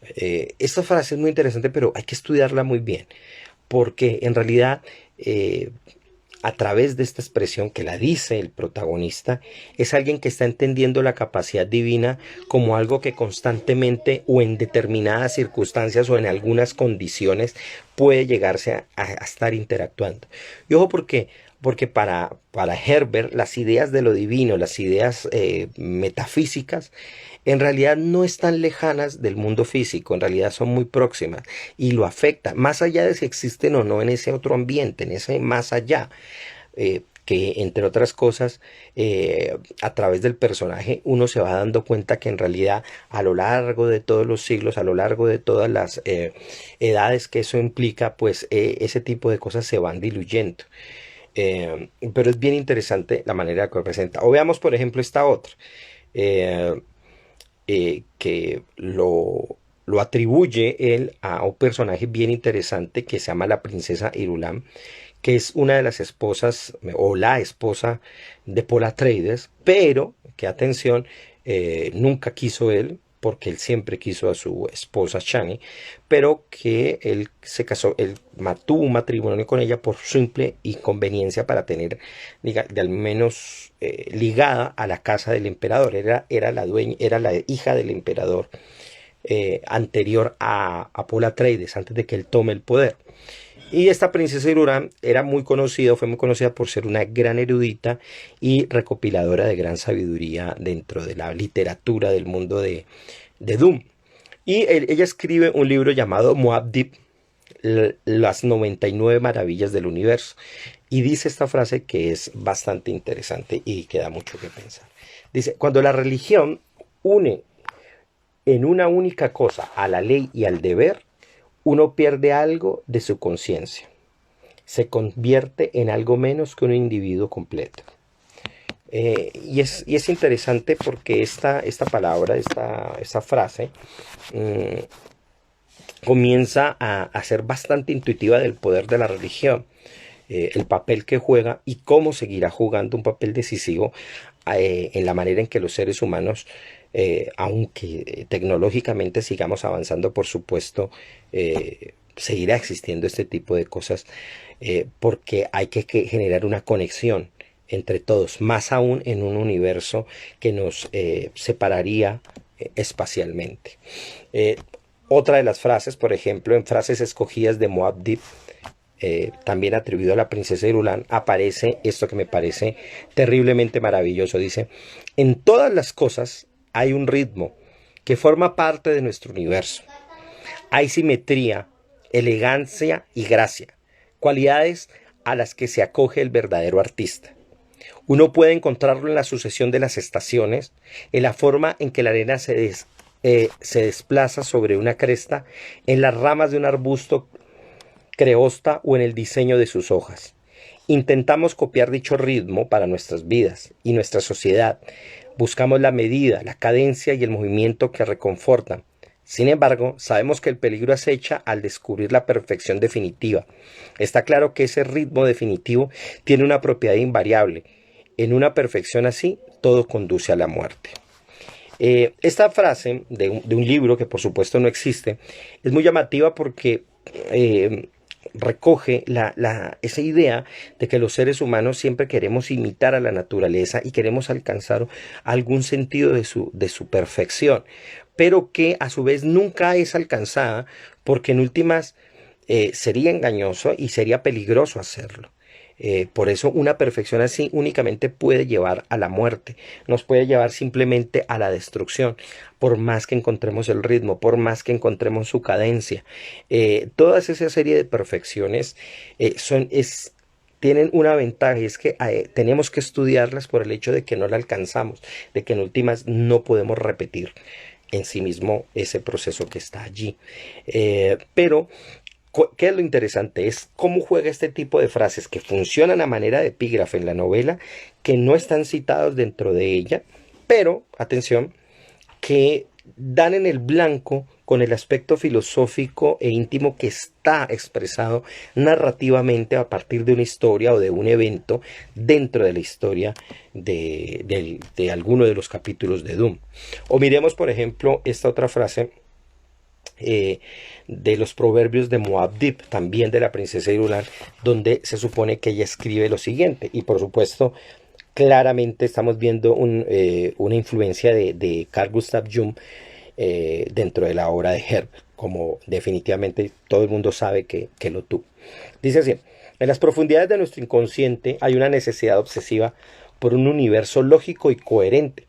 Esta frase es muy interesante, pero hay que estudiarla muy bien, porque en realidad, a través de esta expresión que la dice el protagonista, es alguien que está entendiendo la capacidad divina como algo que constantemente o en determinadas circunstancias o en algunas condiciones puede llegarse a estar interactuando. Y ojo, porque para Herbert las ideas de lo divino, las ideas metafísicas, en realidad no están lejanas del mundo físico, en realidad son muy próximas y lo afecta, más allá de si existen o no en ese otro ambiente, en ese más allá. Que entre otras cosas, a través del personaje uno se va dando cuenta que en realidad a lo largo de todos los siglos, a lo largo de todas las edades que eso implica, pues ese tipo de cosas se van diluyendo. Pero es bien interesante la manera que lo presenta. O veamos, por ejemplo, esta otra, eh, que lo atribuye él a un personaje bien interesante que se llama la princesa Irulan, que es una de las esposas o la esposa de Paul Atreides, pero que atención, nunca quiso él, porque él siempre quiso a su esposa Chani, pero que él se casó, él tuvo un matrimonio con ella por simple inconveniencia para tener, diga, de al menos ligada a la casa del emperador. Era la dueña, era la hija del emperador anterior a Paul Atreides, antes de que él tome el poder. Y esta princesa Irulan era muy conocida, fue muy conocida por ser una gran erudita y recopiladora de gran sabiduría dentro de la literatura del mundo de Dune. Y ella escribe un libro llamado Muad'Dib, las 99 maravillas del universo. Y dice esta frase que es bastante interesante y que da mucho que pensar. Dice, cuando la religión une en una única cosa a la ley y al deber, uno pierde algo de su conciencia. Se convierte en algo menos que un individuo completo. Y es interesante porque esta palabra, esta frase, comienza a ser bastante intuitiva del poder de la religión, el papel que juega y cómo seguirá jugando un papel decisivo en la manera en que los seres humanos, aunque tecnológicamente sigamos avanzando, por supuesto, seguirá existiendo este tipo de cosas, porque hay que generar una conexión entre todos, más aún en un universo que nos separaría espacialmente. Otra de las frases, por ejemplo, en Frases escogidas de Moab Deep, también atribuido a la princesa Irulan, aparece esto que me parece terriblemente maravilloso. Dice: en todas las cosas hay un ritmo que forma parte de nuestro universo. Hay simetría, elegancia y gracia, cualidades a las que se acoge el verdadero artista. Uno puede encontrarlo en la sucesión de las estaciones, en la forma en que la arena se desplaza sobre una cresta, en las ramas de un arbusto creosta o en el diseño de sus hojas. Intentamos copiar dicho ritmo para nuestras vidas y nuestra sociedad. Buscamos la medida, la cadencia y el movimiento que reconfortan. Sin embargo, sabemos que el peligro acecha al descubrir la perfección definitiva. Está claro que ese ritmo definitivo tiene una propiedad invariable. En una perfección así, todo conduce a la muerte. Esta frase de un libro que por supuesto no existe es muy llamativa porque recoge esa idea de que los seres humanos siempre queremos imitar a la naturaleza y queremos alcanzar algún sentido de su perfección, pero que a su vez nunca es alcanzada porque en últimas sería engañoso y sería peligroso hacerlo. Por eso una perfección así únicamente puede llevar a la muerte, nos puede llevar simplemente a la destrucción, por más que encontremos el ritmo, por más que encontremos su cadencia. Todas esa serie de perfecciones tienen una ventaja, y es que tenemos que estudiarlas por el hecho de que no la alcanzamos, de que en últimas no podemos repetir en sí mismo ese proceso que está allí. Pero ¿qué es lo interesante? Es cómo juega este tipo de frases que funcionan a manera de epígrafe en la novela, que no están citados dentro de ella, pero, atención, que dan en el blanco con el aspecto filosófico e íntimo que está expresado narrativamente a partir de una historia o de un evento dentro de la historia de alguno de los capítulos de Doom. O miremos, por ejemplo, esta otra frase de los proverbios de Moab Deep, también de la princesa Irulan, donde se supone que ella escribe lo siguiente, y por supuesto claramente estamos viendo una influencia de Carl Gustav Jung dentro de la obra de Herbert, como definitivamente todo el mundo sabe que lo tuvo. Dice así: en las profundidades de nuestro inconsciente hay una necesidad obsesiva por un universo lógico y coherente,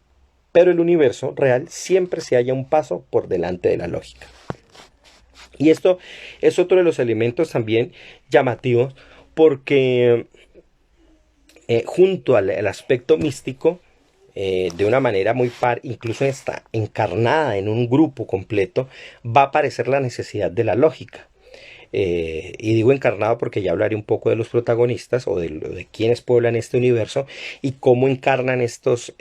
pero el universo real siempre se halla un paso por delante de la lógica. Y esto es otro de los elementos también llamativos porque junto al aspecto místico, de una manera muy par, incluso está encarnada en un grupo completo, va a aparecer la necesidad de la lógica. Y digo encarnado porque ya hablaré un poco de los protagonistas o de quienes pueblan este universo y cómo encarnan estas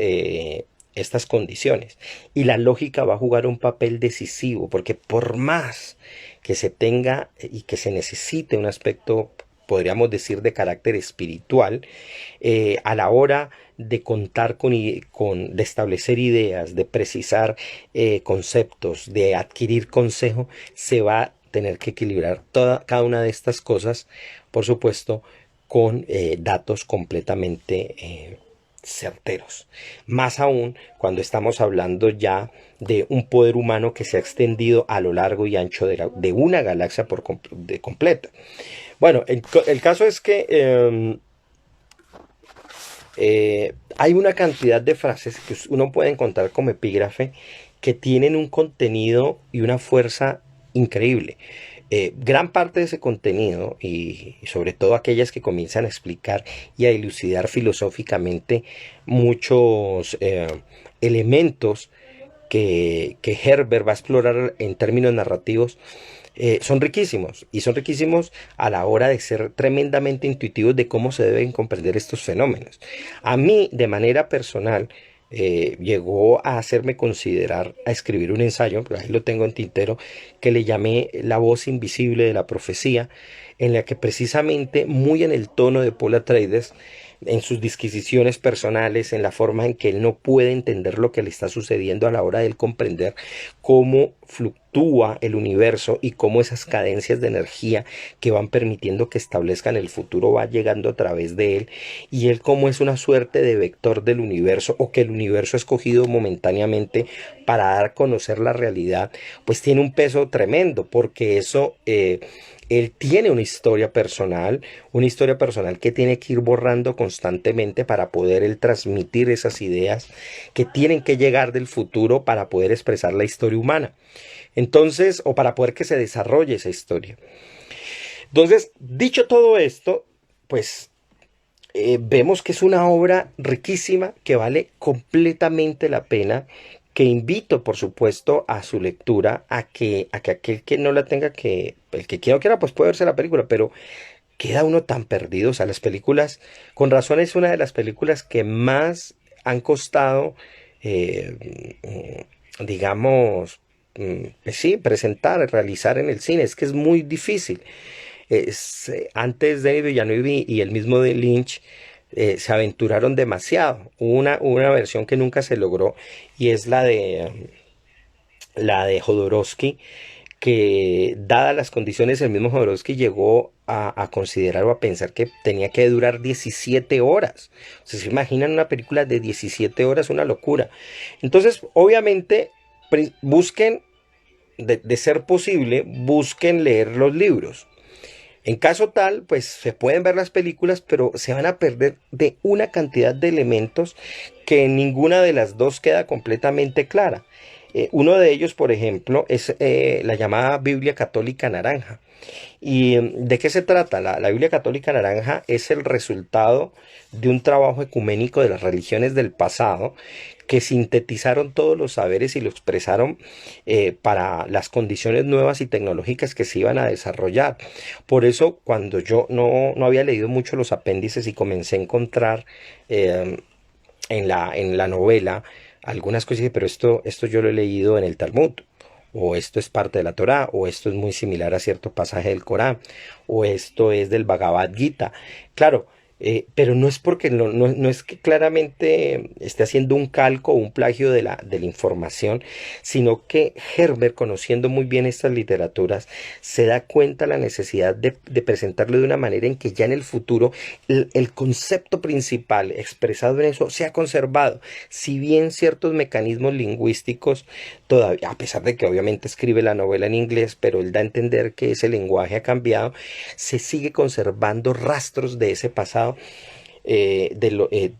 condiciones. Y la lógica va a jugar un papel decisivo, porque por más que se tenga y que se necesite un aspecto, podríamos decir, de carácter espiritual, a la hora de contar de establecer ideas, de precisar conceptos, de adquirir consejo, se va a tener que equilibrar cada una de estas cosas, por supuesto, con datos completamente certeros. Más aún cuando estamos hablando ya de un poder humano que se ha extendido a lo largo y ancho de una galaxia completa. Bueno, el caso es que hay una cantidad de frases que uno puede encontrar como epígrafe que tienen un contenido y una fuerza increíble. Gran parte de ese contenido y sobre todo aquellas que comienzan a explicar y a dilucidar filosóficamente muchos elementos que Herbert va a explorar en términos narrativos, son riquísimos, y son riquísimos a la hora de ser tremendamente intuitivos de cómo se deben comprender estos fenómenos. A mí, de manera personal, llegó a hacerme considerar a escribir un ensayo, pero ahí lo tengo en tintero, que le llamé La voz invisible de la profecía, en la que precisamente, muy en el tono de Paul Atreides, en sus disquisiciones personales, en la forma en que él no puede entender lo que le está sucediendo a la hora de él comprender cómo fluctúa el universo y cómo esas cadencias de energía que van permitiendo que establezcan el futuro va llegando a través de él, y él como es una suerte de vector del universo, o que el universo ha escogido momentáneamente para dar a conocer la realidad, pues tiene un peso tremendo, porque eso él tiene una historia personal que tiene que ir borrando constantemente para poder él transmitir esas ideas que tienen que llegar del futuro para poder expresar la historia humana. Entonces, o para poder que se desarrolle esa historia. Entonces, dicho todo esto, pues vemos que es una obra riquísima que vale completamente la pena, que invito por supuesto a su lectura, a que aquel que no la tenga, que el que quiera, quiera pues puede verse la película, pero queda uno tan perdido. O sea, las películas, con razón es una de las películas que más han costado, digamos, pues sí, presentar, realizar en el cine. Es que es muy difícil. Antes de Villeneuve y el mismo de Lynch se aventuraron demasiado. Hubo una versión que nunca se logró, y es la de Jodorowsky, que dadas las condiciones el mismo Jodorowsky llegó a considerar o a pensar que tenía que durar 17 horas. O sea, se imaginan una película de 17 horas, una locura. Entonces, obviamente, busquen, de ser posible, busquen leer los libros. En caso tal, pues se pueden ver las películas, pero se van a perder de una cantidad de elementos que en ninguna de las dos queda completamente clara. Uno de ellos, por ejemplo, es la llamada Biblia Católica Naranja. ¿Y de qué se trata? La Biblia Católica Naranja es el resultado de un trabajo ecuménico de las religiones del pasado, que sintetizaron todos los saberes y lo expresaron para las condiciones nuevas y tecnológicas que se iban a desarrollar. Por eso, cuando yo no había leído mucho los apéndices y comencé a encontrar en la novela algunas cosas, pero esto yo lo he leído en el Talmud, o esto es parte de la Torá, o esto es muy similar a cierto pasaje del Corán, o esto es del Bhagavad Gita. Claro, pero no es porque no es que claramente esté haciendo un calco o un plagio de la información, sino que Herbert, conociendo muy bien estas literaturas, se da cuenta de la necesidad de presentarlo de una manera en que ya en el futuro el concepto principal expresado en eso se ha conservado. Si bien ciertos mecanismos lingüísticos todavía, a pesar de que obviamente escribe la novela en inglés, pero él da a entender que ese lenguaje ha cambiado, se sigue conservando rastros de ese pasado, de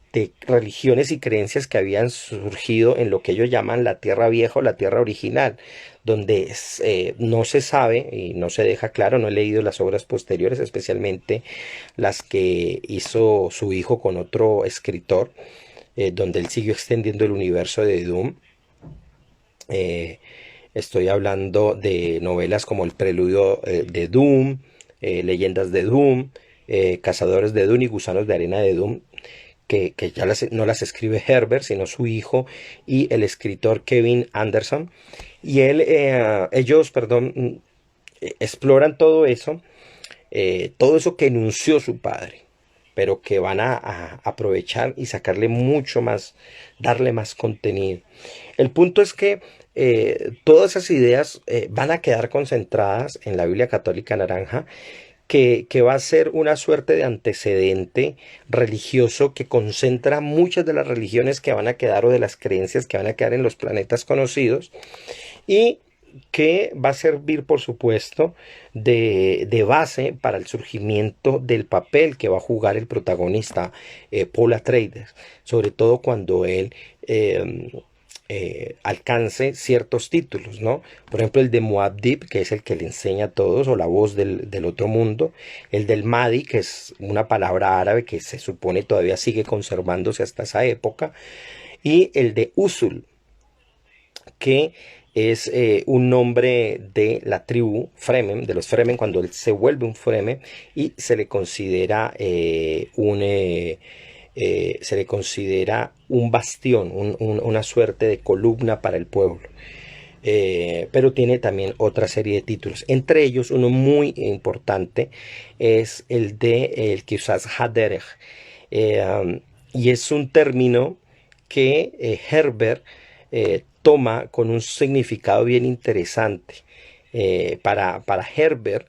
religiones y creencias que habían surgido en lo que ellos llaman la tierra vieja o la tierra original, donde no se sabe y no se deja claro. No he leído las obras posteriores, especialmente las que hizo su hijo con otro escritor, donde él siguió extendiendo el universo de Doom. Eh, Estoy hablando de novelas como El Preludio de Doom, Leyendas de Doom, Cazadores de Doom y Gusanos de Arena de Doom, que ya no las escribe Herbert, sino su hijo y el escritor Kevin Anderson. Y ellos, perdón, exploran todo eso que enunció su padre, pero que van a aprovechar y sacarle mucho más, darle más contenido. El punto es que todas esas ideas van a quedar concentradas en la Biblia Católica Naranja, que va a ser una suerte de antecedente religioso que concentra muchas de las religiones que van a quedar, o de las creencias que van a quedar en los planetas conocidos, y que va a servir, por supuesto, de base para el surgimiento del papel que va a jugar el protagonista, Paul Atreides, sobre todo cuando él alcance ciertos títulos, ¿no? Por ejemplo, el de Muad'Dib, que es el que le enseña a todos, o la voz del otro mundo; el del Mahdi, que es una palabra árabe que se supone todavía sigue conservándose hasta esa época; y el de Usul, que es un nombre de la tribu Fremen, de los Fremen, cuando él se vuelve un Fremen, y se le considera un bastión, una suerte de columna para el pueblo. Pero tiene también otra serie de títulos. Entre ellos, uno muy importante es el de el Qisas HaDerech. Y es un término que Herbert toma con un significado bien interesante. Para Herbert,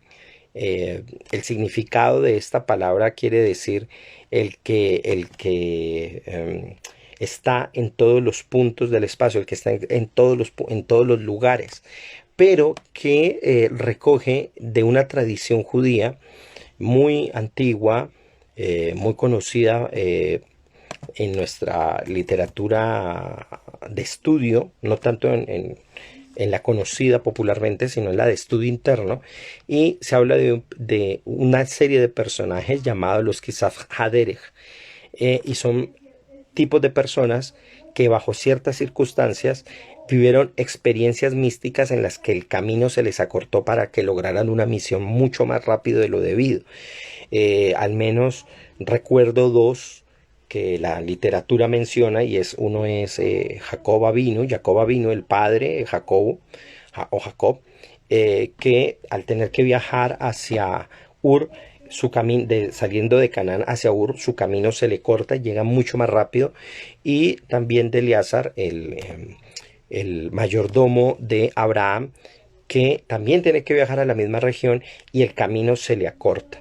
el significado de esta palabra quiere decir el que está en todos los puntos del espacio, el que está en todos los lugares, pero que recoge de una tradición judía muy antigua, muy conocida en nuestra literatura de estudio, no tanto en la conocida popularmente, sino en la de estudio interno, y se habla de una serie de personajes llamados los Kisaf Haderech, y son tipos de personas que bajo ciertas circunstancias vivieron experiencias místicas en las que el camino se les acortó para que lograran una misión mucho más rápido de lo debido. Al menos recuerdo dos que la literatura menciona, y uno es Jacob Avinu, el padre Jacob, que al tener que viajar hacia Ur, saliendo de Canaán hacia Ur, su camino se le corta y llega mucho más rápido. Y también de Eleazar, el mayordomo de Abraham, que también tiene que viajar a la misma región y el camino se le acorta.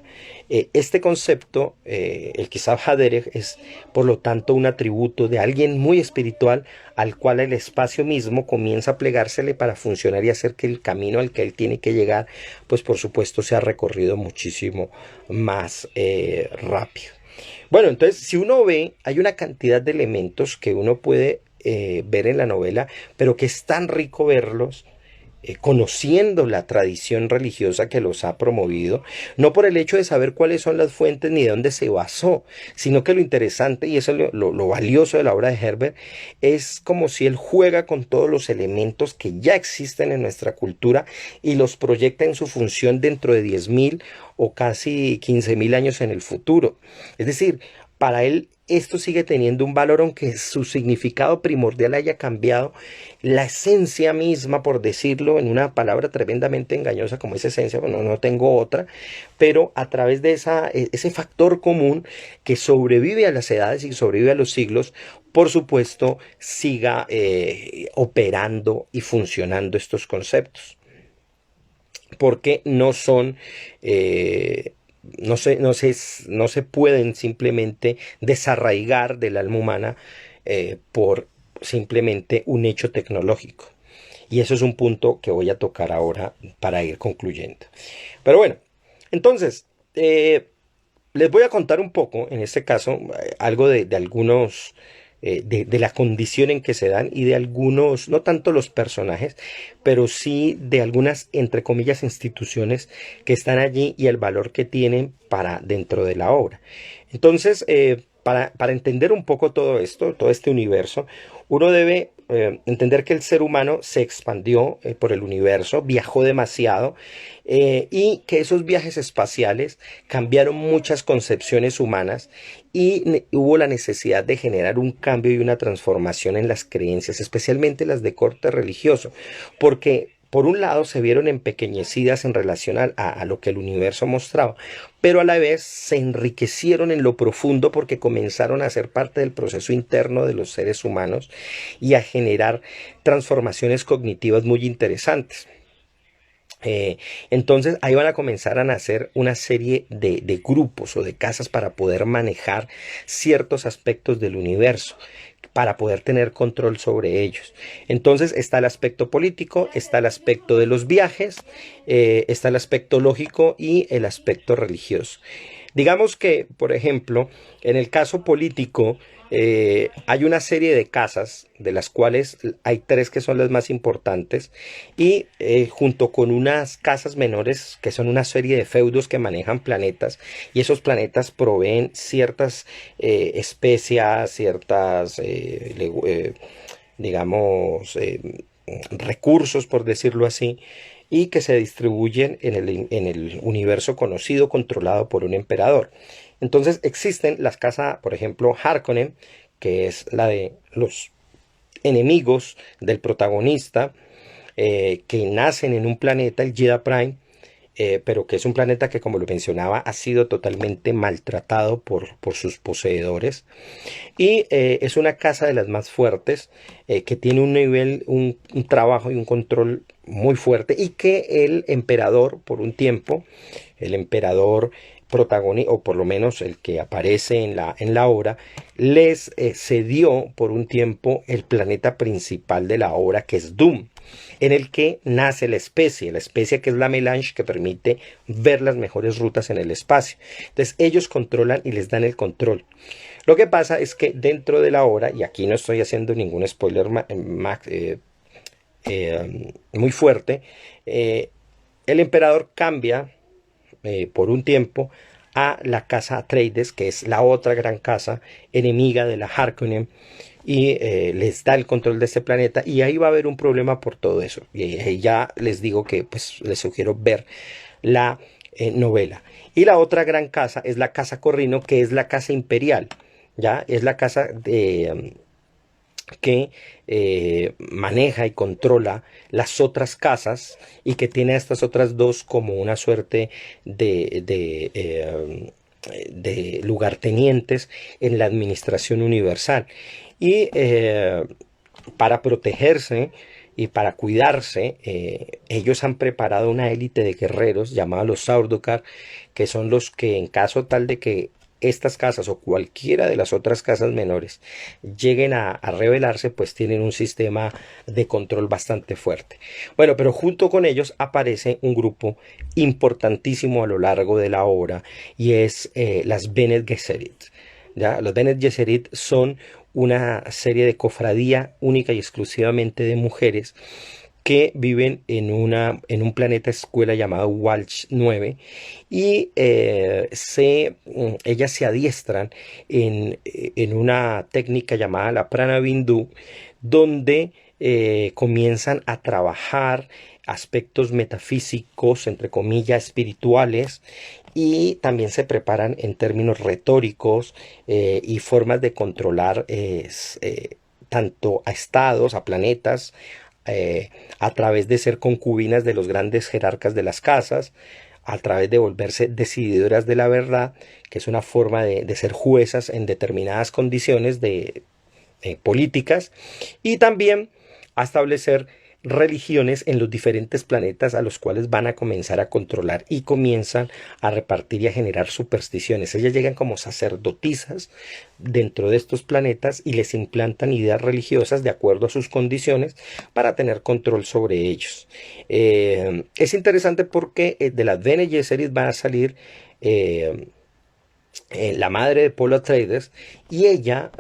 Este concepto, el Kisab Haderech, es por lo tanto un atributo de alguien muy espiritual al cual el espacio mismo comienza a plegársele para funcionar y hacer que el camino al que él tiene que llegar, pues por supuesto sea recorrido muchísimo más rápido. Bueno, entonces si uno ve, hay una cantidad de elementos que uno puede ver en la novela, pero que es tan rico verlos conociendo la tradición religiosa que los ha promovido, no por el hecho de saber cuáles son las fuentes ni de dónde se basó, sino que lo interesante, y eso es lo valioso de la obra de Herbert, es como si él juega con todos los elementos que ya existen en nuestra cultura y los proyecta en su función dentro de 10.000 o casi 15.000 años en el futuro. Es decir, para él esto sigue teniendo un valor aunque su significado primordial haya cambiado. La esencia misma, por decirlo en una palabra tremendamente engañosa como es esencia, bueno, no tengo otra, pero a través de ese factor común que sobrevive a las edades y sobrevive a los siglos, por supuesto, siga operando y funcionando estos conceptos. Porque no son... no se pueden simplemente desarraigar del alma humana por simplemente un hecho tecnológico. Y eso es un punto que voy a tocar ahora para ir concluyendo. Pero bueno, entonces, les voy a contar un poco, en este caso, algo de algunos, de la condición en que se dan y de algunos, no tanto los personajes, pero sí de algunas, entre comillas, instituciones que están allí y el valor que tienen para dentro de la obra. Entonces, para entender un poco todo esto, todo este universo, uno debe entender que el ser humano se expandió por el universo, viajó demasiado y que esos viajes espaciales cambiaron muchas concepciones humanas y hubo la necesidad de generar un cambio y una transformación en las creencias, especialmente las de corte religioso, porque por un lado se vieron empequeñecidas en relación a lo que el universo mostraba, pero a la vez se enriquecieron en lo profundo porque comenzaron a ser parte del proceso interno de los seres humanos y a generar transformaciones cognitivas muy interesantes. Entonces ahí van a comenzar a nacer una serie de grupos o de casas para poder manejar ciertos aspectos del universo, para poder tener control sobre ellos. Entonces está el aspecto político, está el aspecto de los viajes, está el aspecto lógico y el aspecto religioso. Digamos que, por ejemplo, en el caso político, hay una serie de casas, de las cuales hay tres que son las más importantes, y junto con unas casas menores, que son una serie de feudos que manejan planetas, y esos planetas proveen ciertas especias, ciertas, digamos, recursos, por decirlo así, y que se distribuyen en el universo conocido, controlado por un emperador. Entonces existen las casas, por ejemplo, Harkonnen, que es la de los enemigos del protagonista, que nacen en un planeta, el Jedha Prime, pero que es un planeta que, como lo mencionaba, ha sido totalmente maltratado por sus poseedores. Y es una casa de las más fuertes, que tiene un nivel, un trabajo y un control muy fuerte, y que el emperador, por un tiempo, el emperador protagonista, o por lo menos el que aparece en la obra, les cedió por un tiempo el planeta principal de la obra, que es Doom, en el que nace la especie que es la melange, que permite ver las mejores rutas en el espacio. Entonces ellos controlan y les dan el control. Lo que pasa es que dentro de la obra, y aquí no estoy haciendo ningún spoiler muy fuerte, el emperador cambia por un tiempo a la casa Atreides, que es la otra gran casa enemiga de la Harkonnen, y les da el control de este planeta, y ahí va a haber un problema por todo eso. Y ya les digo que pues les sugiero ver la novela. Y la otra gran casa es la casa Corrino, que es la casa imperial, ya es la casa de que maneja y controla las otras casas, y que tiene a estas otras dos como una suerte de lugartenientes en la administración universal. Y para protegerse y para cuidarse, ellos han preparado una élite de guerreros llamados los Saurdukar, que son los que, en caso tal de que estas casas o cualquiera de las otras casas menores lleguen a rebelarse, pues tienen un sistema de control bastante fuerte. Bueno, pero junto con ellos aparece un grupo importantísimo a lo largo de la obra, y es las Bene Gesserit. ¿Ya? Los Bene Gesserit son una serie de cofradía única y exclusivamente de mujeres que viven en un planeta escuela llamado Walsh 9, y ellas se adiestran en una técnica llamada la Prana Bindu, donde comienzan a trabajar aspectos metafísicos, entre comillas, espirituales, y también se preparan en términos retóricos y formas de controlar tanto a estados, a planetas, a través de ser concubinas de los grandes jerarcas de las casas, a través de volverse decididoras de la verdad, que es una forma de ser juezas en determinadas condiciones políticas, y también a establecer religiones en los diferentes planetas a los cuales van a comenzar a controlar, y comienzan a repartir y a generar supersticiones. Ellas llegan como sacerdotisas dentro de estos planetas y les implantan ideas religiosas de acuerdo a sus condiciones para tener control sobre ellos. Es interesante porque de las Bene Gesserit va a salir la madre de Paul Atreides, y ella,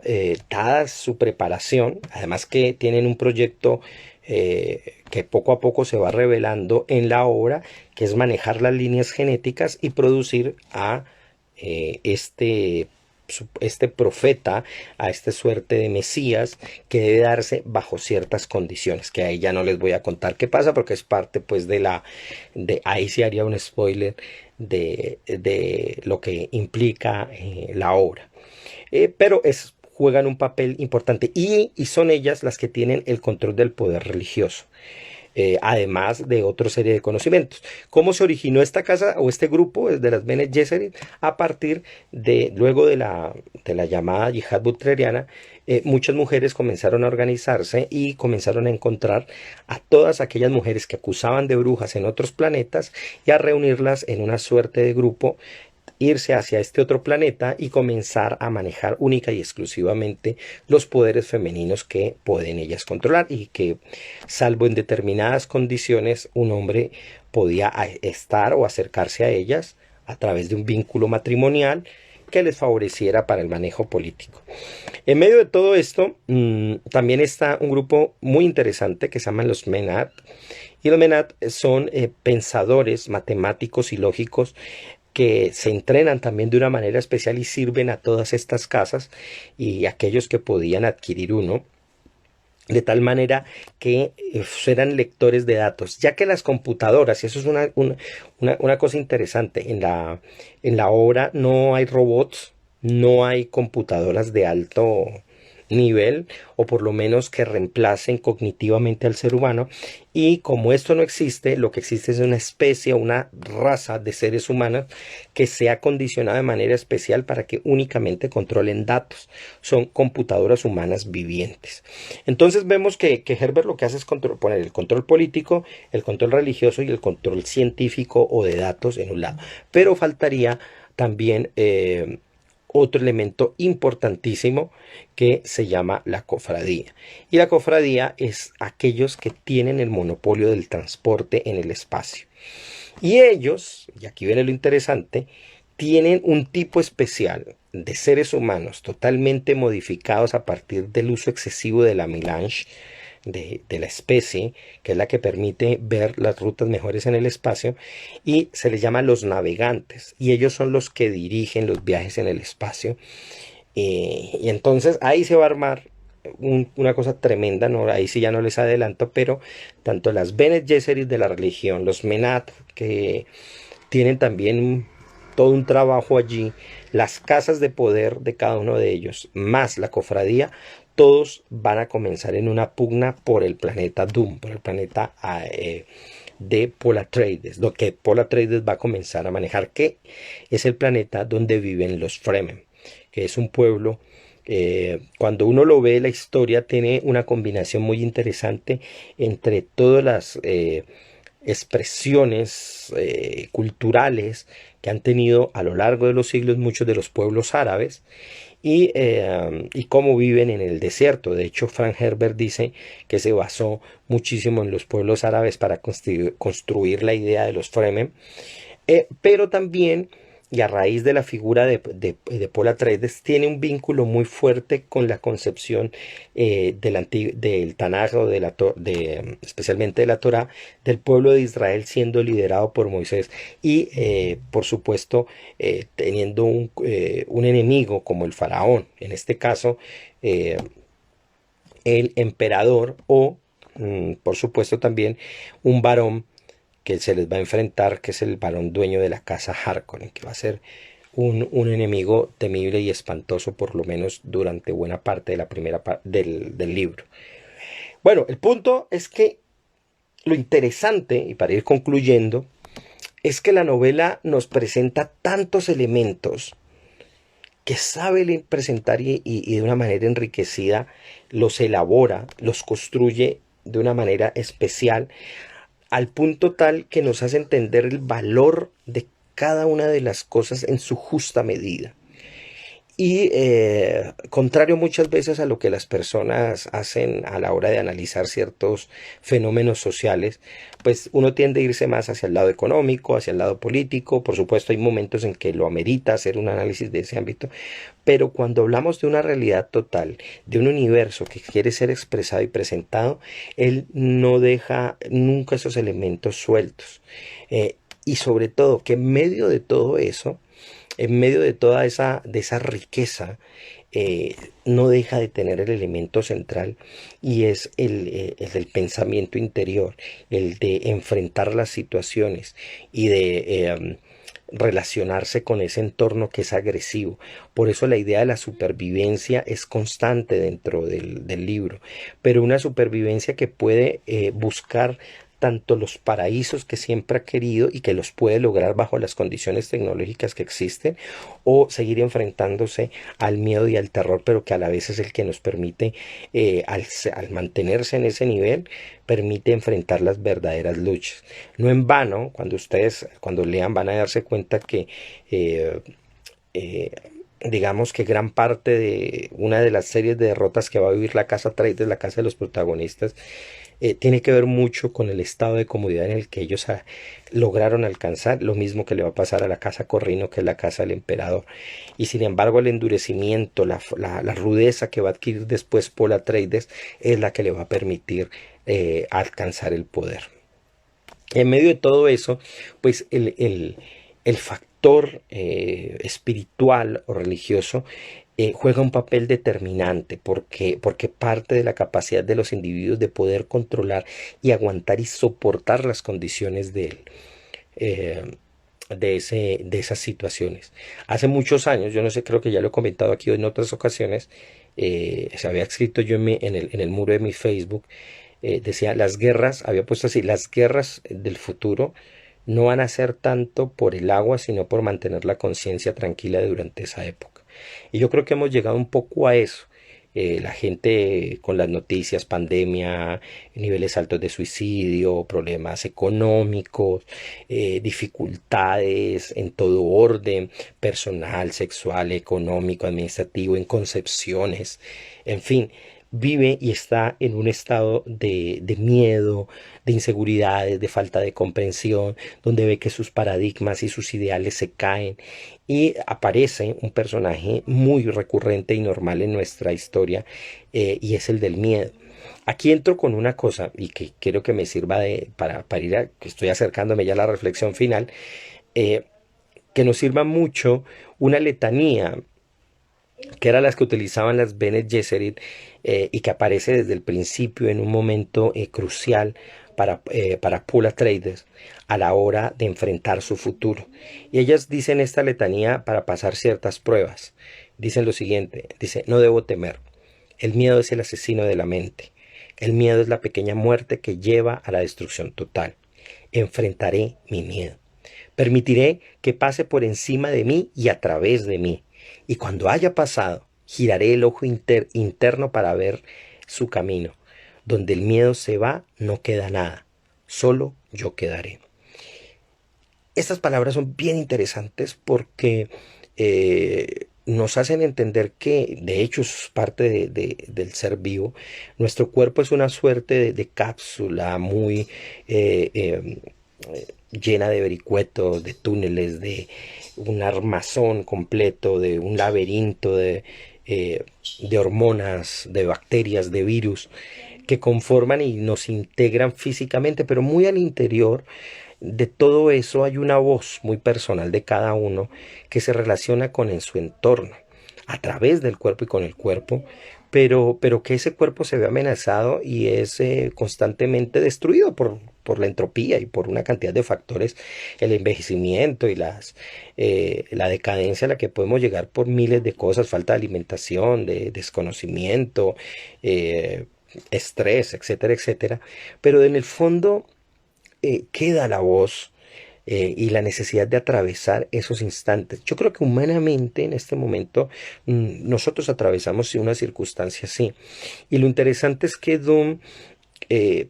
dada su preparación, además que tienen un proyecto que poco a poco se va revelando en la obra, que es manejar las líneas genéticas y producir a este profeta, a esta suerte de Mesías, que debe darse bajo ciertas condiciones, que ahí ya no les voy a contar qué pasa, porque es parte pues ahí sí haría un spoiler de lo que implica la obra. Pero juegan un papel importante, y son ellas las que tienen el control del poder religioso. Además de otra serie de conocimientos. ¿Cómo se originó esta casa o este grupo de las Bene Gesserit? A partir luego de la llamada yihad butleriana, muchas mujeres comenzaron a organizarse y comenzaron a encontrar a todas aquellas mujeres que acusaban de brujas en otros planetas, y a reunirlas en una suerte de grupo, irse hacia este otro planeta y comenzar a manejar única y exclusivamente los poderes femeninos que pueden ellas controlar, y que, salvo en determinadas condiciones, un hombre podía estar o acercarse a ellas a través de un vínculo matrimonial que les favoreciera para el manejo político. En medio de todo esto, también está un grupo muy interesante que se llaman los Menat, y los Menat son pensadores matemáticos y lógicos que se entrenan también de una manera especial y sirven a todas estas casas y aquellos que podían adquirir uno, de tal manera que eran lectores de datos, ya que las computadoras, y eso es una cosa interesante, en la obra no hay robots, no hay computadoras nivel, o por lo menos que reemplacen cognitivamente al ser humano. Y como esto no existe, lo que existe es una especie, una raza de seres humanos que se ha condicionado de manera especial para que únicamente controlen datos. Son computadoras humanas vivientes. Entonces vemos que Herbert lo que hace es poner el control político, el control religioso y el control científico o de datos en un lado. Pero faltaría también otro elemento importantísimo que se llama la cofradía. Y la cofradía es aquellos que tienen el monopolio del transporte en el espacio. Y ellos, y aquí viene lo interesante, tienen un tipo especial de seres humanos totalmente modificados a partir del uso excesivo de la melange, de la especie, que es la que permite ver las rutas mejores en el espacio, y se les llama los navegantes, y ellos son los que dirigen los viajes en el espacio. Y entonces ahí se va a armar una cosa tremenda, ¿no? Ahí sí ya no les adelanto, pero tanto las Bene Gesserit de la religión, los Menat, que tienen también todo un trabajo allí, las casas de poder de cada uno de ellos, más la cofradía, todos van a comenzar en una pugna por el planeta Doom, por el planeta de Paul Atreides, lo que Paul Atreides va a comenzar a manejar, que es el planeta donde viven los Fremen, que es un pueblo. Cuando uno lo ve, la historia tiene una combinación muy interesante entre todas las expresiones culturales que han tenido a lo largo de los siglos muchos de los pueblos árabes, y cómo viven en el desierto. De hecho, Frank Herbert dice que se basó muchísimo en los pueblos árabes para construir la idea de los Fremen, pero también, y a raíz de la figura de Paul Atreides, tiene un vínculo muy fuerte con la concepción del Tanaj, o especialmente de la Torá, del pueblo de Israel siendo liderado por Moisés, y por supuesto teniendo un enemigo como el faraón, en este caso el emperador, o por supuesto también un varón que se les va a enfrentar, que es el varón dueño de la casa Harkonnen, que va a ser un enemigo temible y espantoso, por lo menos durante buena parte de la primera parte del libro. Bueno, el punto es que lo interesante, y para ir concluyendo, es que la novela nos presenta tantos elementos que sabe presentar, y de una manera enriquecida los elabora, los construye de una manera especial, al punto tal que nos hace entender el valor de cada una de las cosas en su justa medida. Y contrario muchas veces a lo que las personas hacen a la hora de analizar ciertos fenómenos sociales, pues uno tiende a irse más hacia el lado económico, hacia el lado político. Por supuesto hay momentos en que lo amerita hacer un análisis de ese ámbito, pero cuando hablamos de una realidad total, de un universo que quiere ser expresado y presentado, él no deja nunca esos elementos sueltos. Y sobre todo que en medio de todo eso, en medio de toda esa riqueza, no deja de tener el elemento central, y es el del pensamiento interior, el de enfrentar las situaciones y de relacionarse con ese entorno que es agresivo. Por eso la idea de la supervivencia es constante dentro del libro, pero una supervivencia que puede buscar tanto los paraísos que siempre ha querido y que los puede lograr bajo las condiciones tecnológicas que existen, o seguir enfrentándose al miedo y al terror, pero que a la vez es el que nos permite, al mantenerse en ese nivel, permite enfrentar las verdaderas luchas. No en vano, cuando lean, van a darse cuenta que digamos que gran parte de una de las series de derrotas que va a vivir la casa Atreides, la casa de los protagonistas, tiene que ver mucho con el estado de comodidad en el que ellos lograron alcanzar, lo mismo que le va a pasar a la casa Corrino, que es la casa del emperador. Y sin embargo el endurecimiento, la rudeza que va a adquirir después Paul Atreides es la que le va a permitir alcanzar el poder. En medio de todo eso, pues el factor espiritual o religioso juega un papel determinante, porque parte de la capacidad de los individuos de poder controlar y aguantar y soportar las condiciones eh, de esas situaciones. Hace muchos años, yo no sé, creo que ya lo he comentado aquí en otras ocasiones, se había escrito yo en el muro de mi Facebook, decía, las guerras, había puesto así, las guerras del futuro no van a ser tanto por el agua, sino por mantener la conciencia tranquila durante esa época. Y yo creo que hemos llegado un poco a eso. La gente con las noticias, pandemia, niveles altos de suicidio, problemas económicos, dificultades en todo orden, personal, sexual, económico, administrativo, en concepciones, en fin, vive y está en un estado de miedo, de inseguridades, de falta de comprensión, donde ve que sus paradigmas y sus ideales se caen y aparece un personaje muy recurrente y normal en nuestra historia, y es el del miedo. Aquí entro con una cosa y que quiero que me sirva para ir que estoy acercándome ya a la reflexión final, eh, que nos sirva mucho una letanía que eran las que utilizaban las Bene Gesserit, y que aparece desde el principio en un momento crucial para Paul Atreides a la hora de enfrentar su futuro. Y ellas dicen esta letanía para pasar ciertas pruebas. Dicen lo siguiente, dice, no debo temer. El miedo es el asesino de la mente. El miedo es la pequeña muerte que lleva a la destrucción total. Enfrentaré mi miedo. Permitiré que pase por encima de mí y a través de mí. Y cuando haya pasado, giraré el ojo interno para ver su camino. Donde el miedo se va, no queda nada. Solo yo quedaré. Estas palabras son bien interesantes porque nos hacen entender que, de hecho, es parte del ser vivo. Nuestro cuerpo es una suerte de cápsula muy llena de vericuetos, de túneles, de un armazón completo, de un laberinto de hormonas, de bacterias, de virus, que conforman y nos integran físicamente, pero muy al interior de todo eso hay una voz muy personal de cada uno que se relaciona con en su entorno, a través del cuerpo y con el cuerpo, pero que ese cuerpo se ve amenazado y es constantemente destruido por la entropía y por una cantidad de factores, el envejecimiento y la decadencia a la que podemos llegar por miles de cosas, falta de alimentación, de desconocimiento, estrés, etcétera, etcétera. Pero en el fondo queda la voz y la necesidad de atravesar esos instantes. Yo creo que humanamente en este momento nosotros atravesamos una circunstancia así. Y lo interesante es que Doom eh,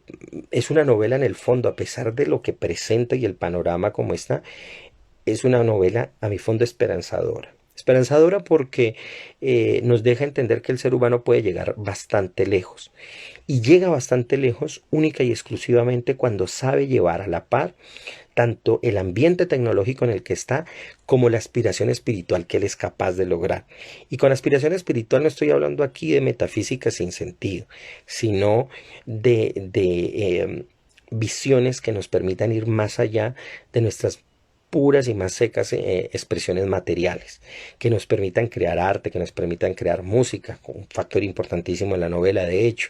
es una novela en el fondo, a pesar de lo que presenta y el panorama como está, es una novela a mi fondo esperanzadora. Esperanzadora porque nos deja entender que el ser humano puede llegar bastante lejos. Y llega bastante lejos única y exclusivamente cuando sabe llevar a la par tanto el ambiente tecnológico en el que está como la aspiración espiritual que él es capaz de lograr. Y con aspiración espiritual no estoy hablando aquí de metafísica sin sentido, sino de visiones que nos permitan ir más allá de nuestras puras y más secas expresiones materiales, que nos permitan crear arte, que nos permitan crear música, un factor importantísimo en la novela de hecho,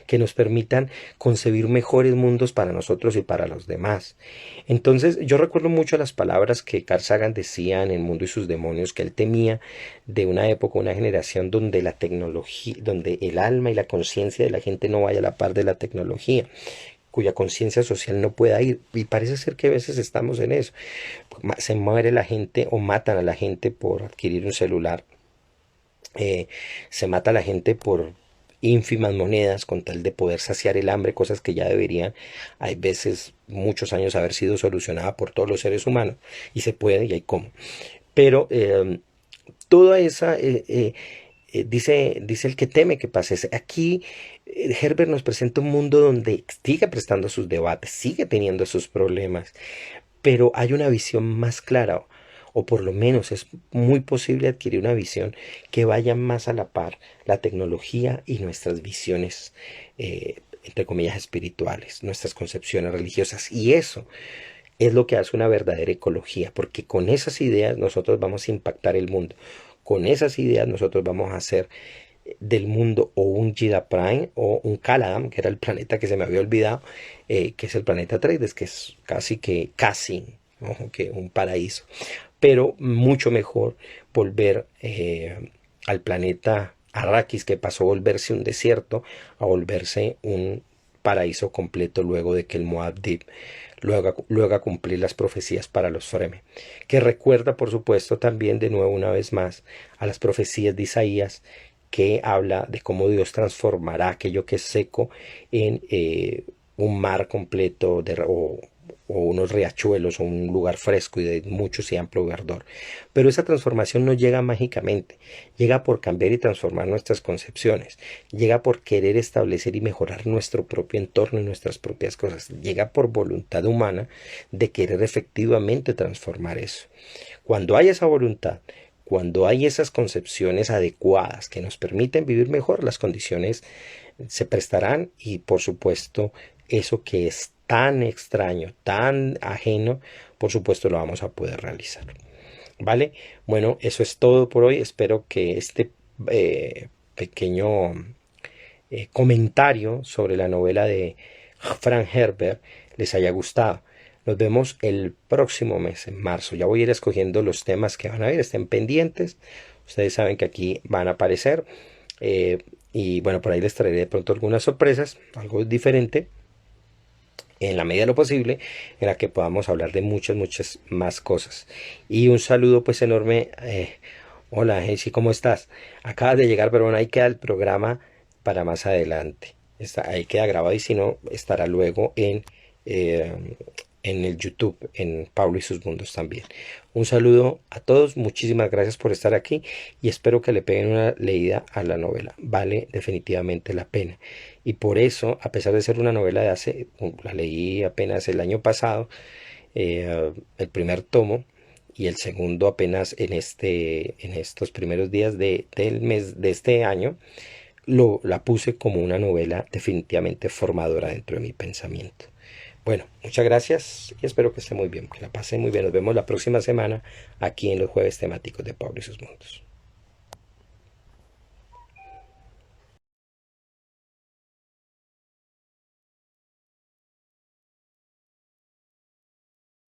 que nos permitan concebir mejores mundos para nosotros y para los demás. Entonces yo recuerdo mucho las palabras que Carl Sagan decía en El mundo y sus demonios, que él temía de una época, una generación donde la tecnología, donde el alma y la conciencia de la gente no vaya a la par de la tecnología, cuya conciencia social no pueda ir. Y parece ser que a veces estamos en eso. Se muere la gente o matan a la gente por adquirir un celular. Se mata a la gente por ínfimas monedas con tal de poder saciar el hambre, cosas que ya deberían, hay veces, muchos años haber sido solucionadas por todos los seres humanos. Y se puede y hay cómo. Pero toda esa... dice el que teme que pase. Aquí Herbert nos presenta un mundo donde sigue prestando sus debates, sigue teniendo sus problemas, pero hay una visión más clara, o por lo menos es muy posible adquirir una visión que vaya más a la par la tecnología y nuestras visiones, entre comillas, espirituales, nuestras concepciones religiosas. Y eso es lo que hace una verdadera ecología, porque con esas ideas nosotros vamos a impactar el mundo. Con esas ideas nosotros vamos a hacer del mundo o un Gida Prime o un Caladan, que era el planeta que se me había olvidado, que es el planeta Atreides, que es casi, ojo, que un paraíso. Pero mucho mejor volver al planeta Arrakis, que pasó a volverse un desierto a volverse un paraíso completo luego de que el Muad'Dib luego a cumplir las profecías para los Fremen, que recuerda por supuesto también de nuevo una vez más a las profecías de Isaías, que habla de cómo Dios transformará aquello que es seco en un mar completo o unos riachuelos o un lugar fresco y de mucho y amplio verdor. Pero esa transformación no llega mágicamente, llega por cambiar y transformar nuestras concepciones, llega por querer establecer y mejorar nuestro propio entorno y nuestras propias cosas, llega por voluntad humana de querer efectivamente transformar eso. Cuando hay esa voluntad, cuando hay esas concepciones adecuadas que nos permiten vivir mejor, las condiciones se prestarán y por supuesto eso que es tan extraño, tan ajeno, por supuesto lo vamos a poder realizar. ¿Vale? Bueno, eso es todo por hoy. Espero que este pequeño comentario sobre la novela de Frank Herbert les haya gustado. Nos vemos el próximo mes, en marzo. Ya voy a ir escogiendo los temas que van a ver. Estén pendientes. Ustedes saben que aquí van a aparecer. Y bueno, por ahí les traeré de pronto algunas sorpresas, algo diferente, en la medida de lo posible, en la que podamos hablar de muchas más cosas. Y un saludo pues enorme. Hola, Jessy, ¿cómo estás? Acabas de llegar, pero bueno, ahí queda el programa para más adelante. Ahí queda grabado y si no, estará luego en el YouTube, en Pablo y sus mundos también. Un saludo a todos, muchísimas gracias por estar aquí y espero que le peguen una leída a la novela. Vale definitivamente la pena. Y por eso, a pesar de ser una novela la leí apenas el año pasado, el primer tomo, y el segundo apenas en estos primeros días del mes de este año, la puse como una novela definitivamente formadora dentro de mi pensamiento. Bueno, muchas gracias y espero que esté muy bien, que la pasen muy bien. Nos vemos la próxima semana aquí en los jueves temáticos de Pablo y sus mundos.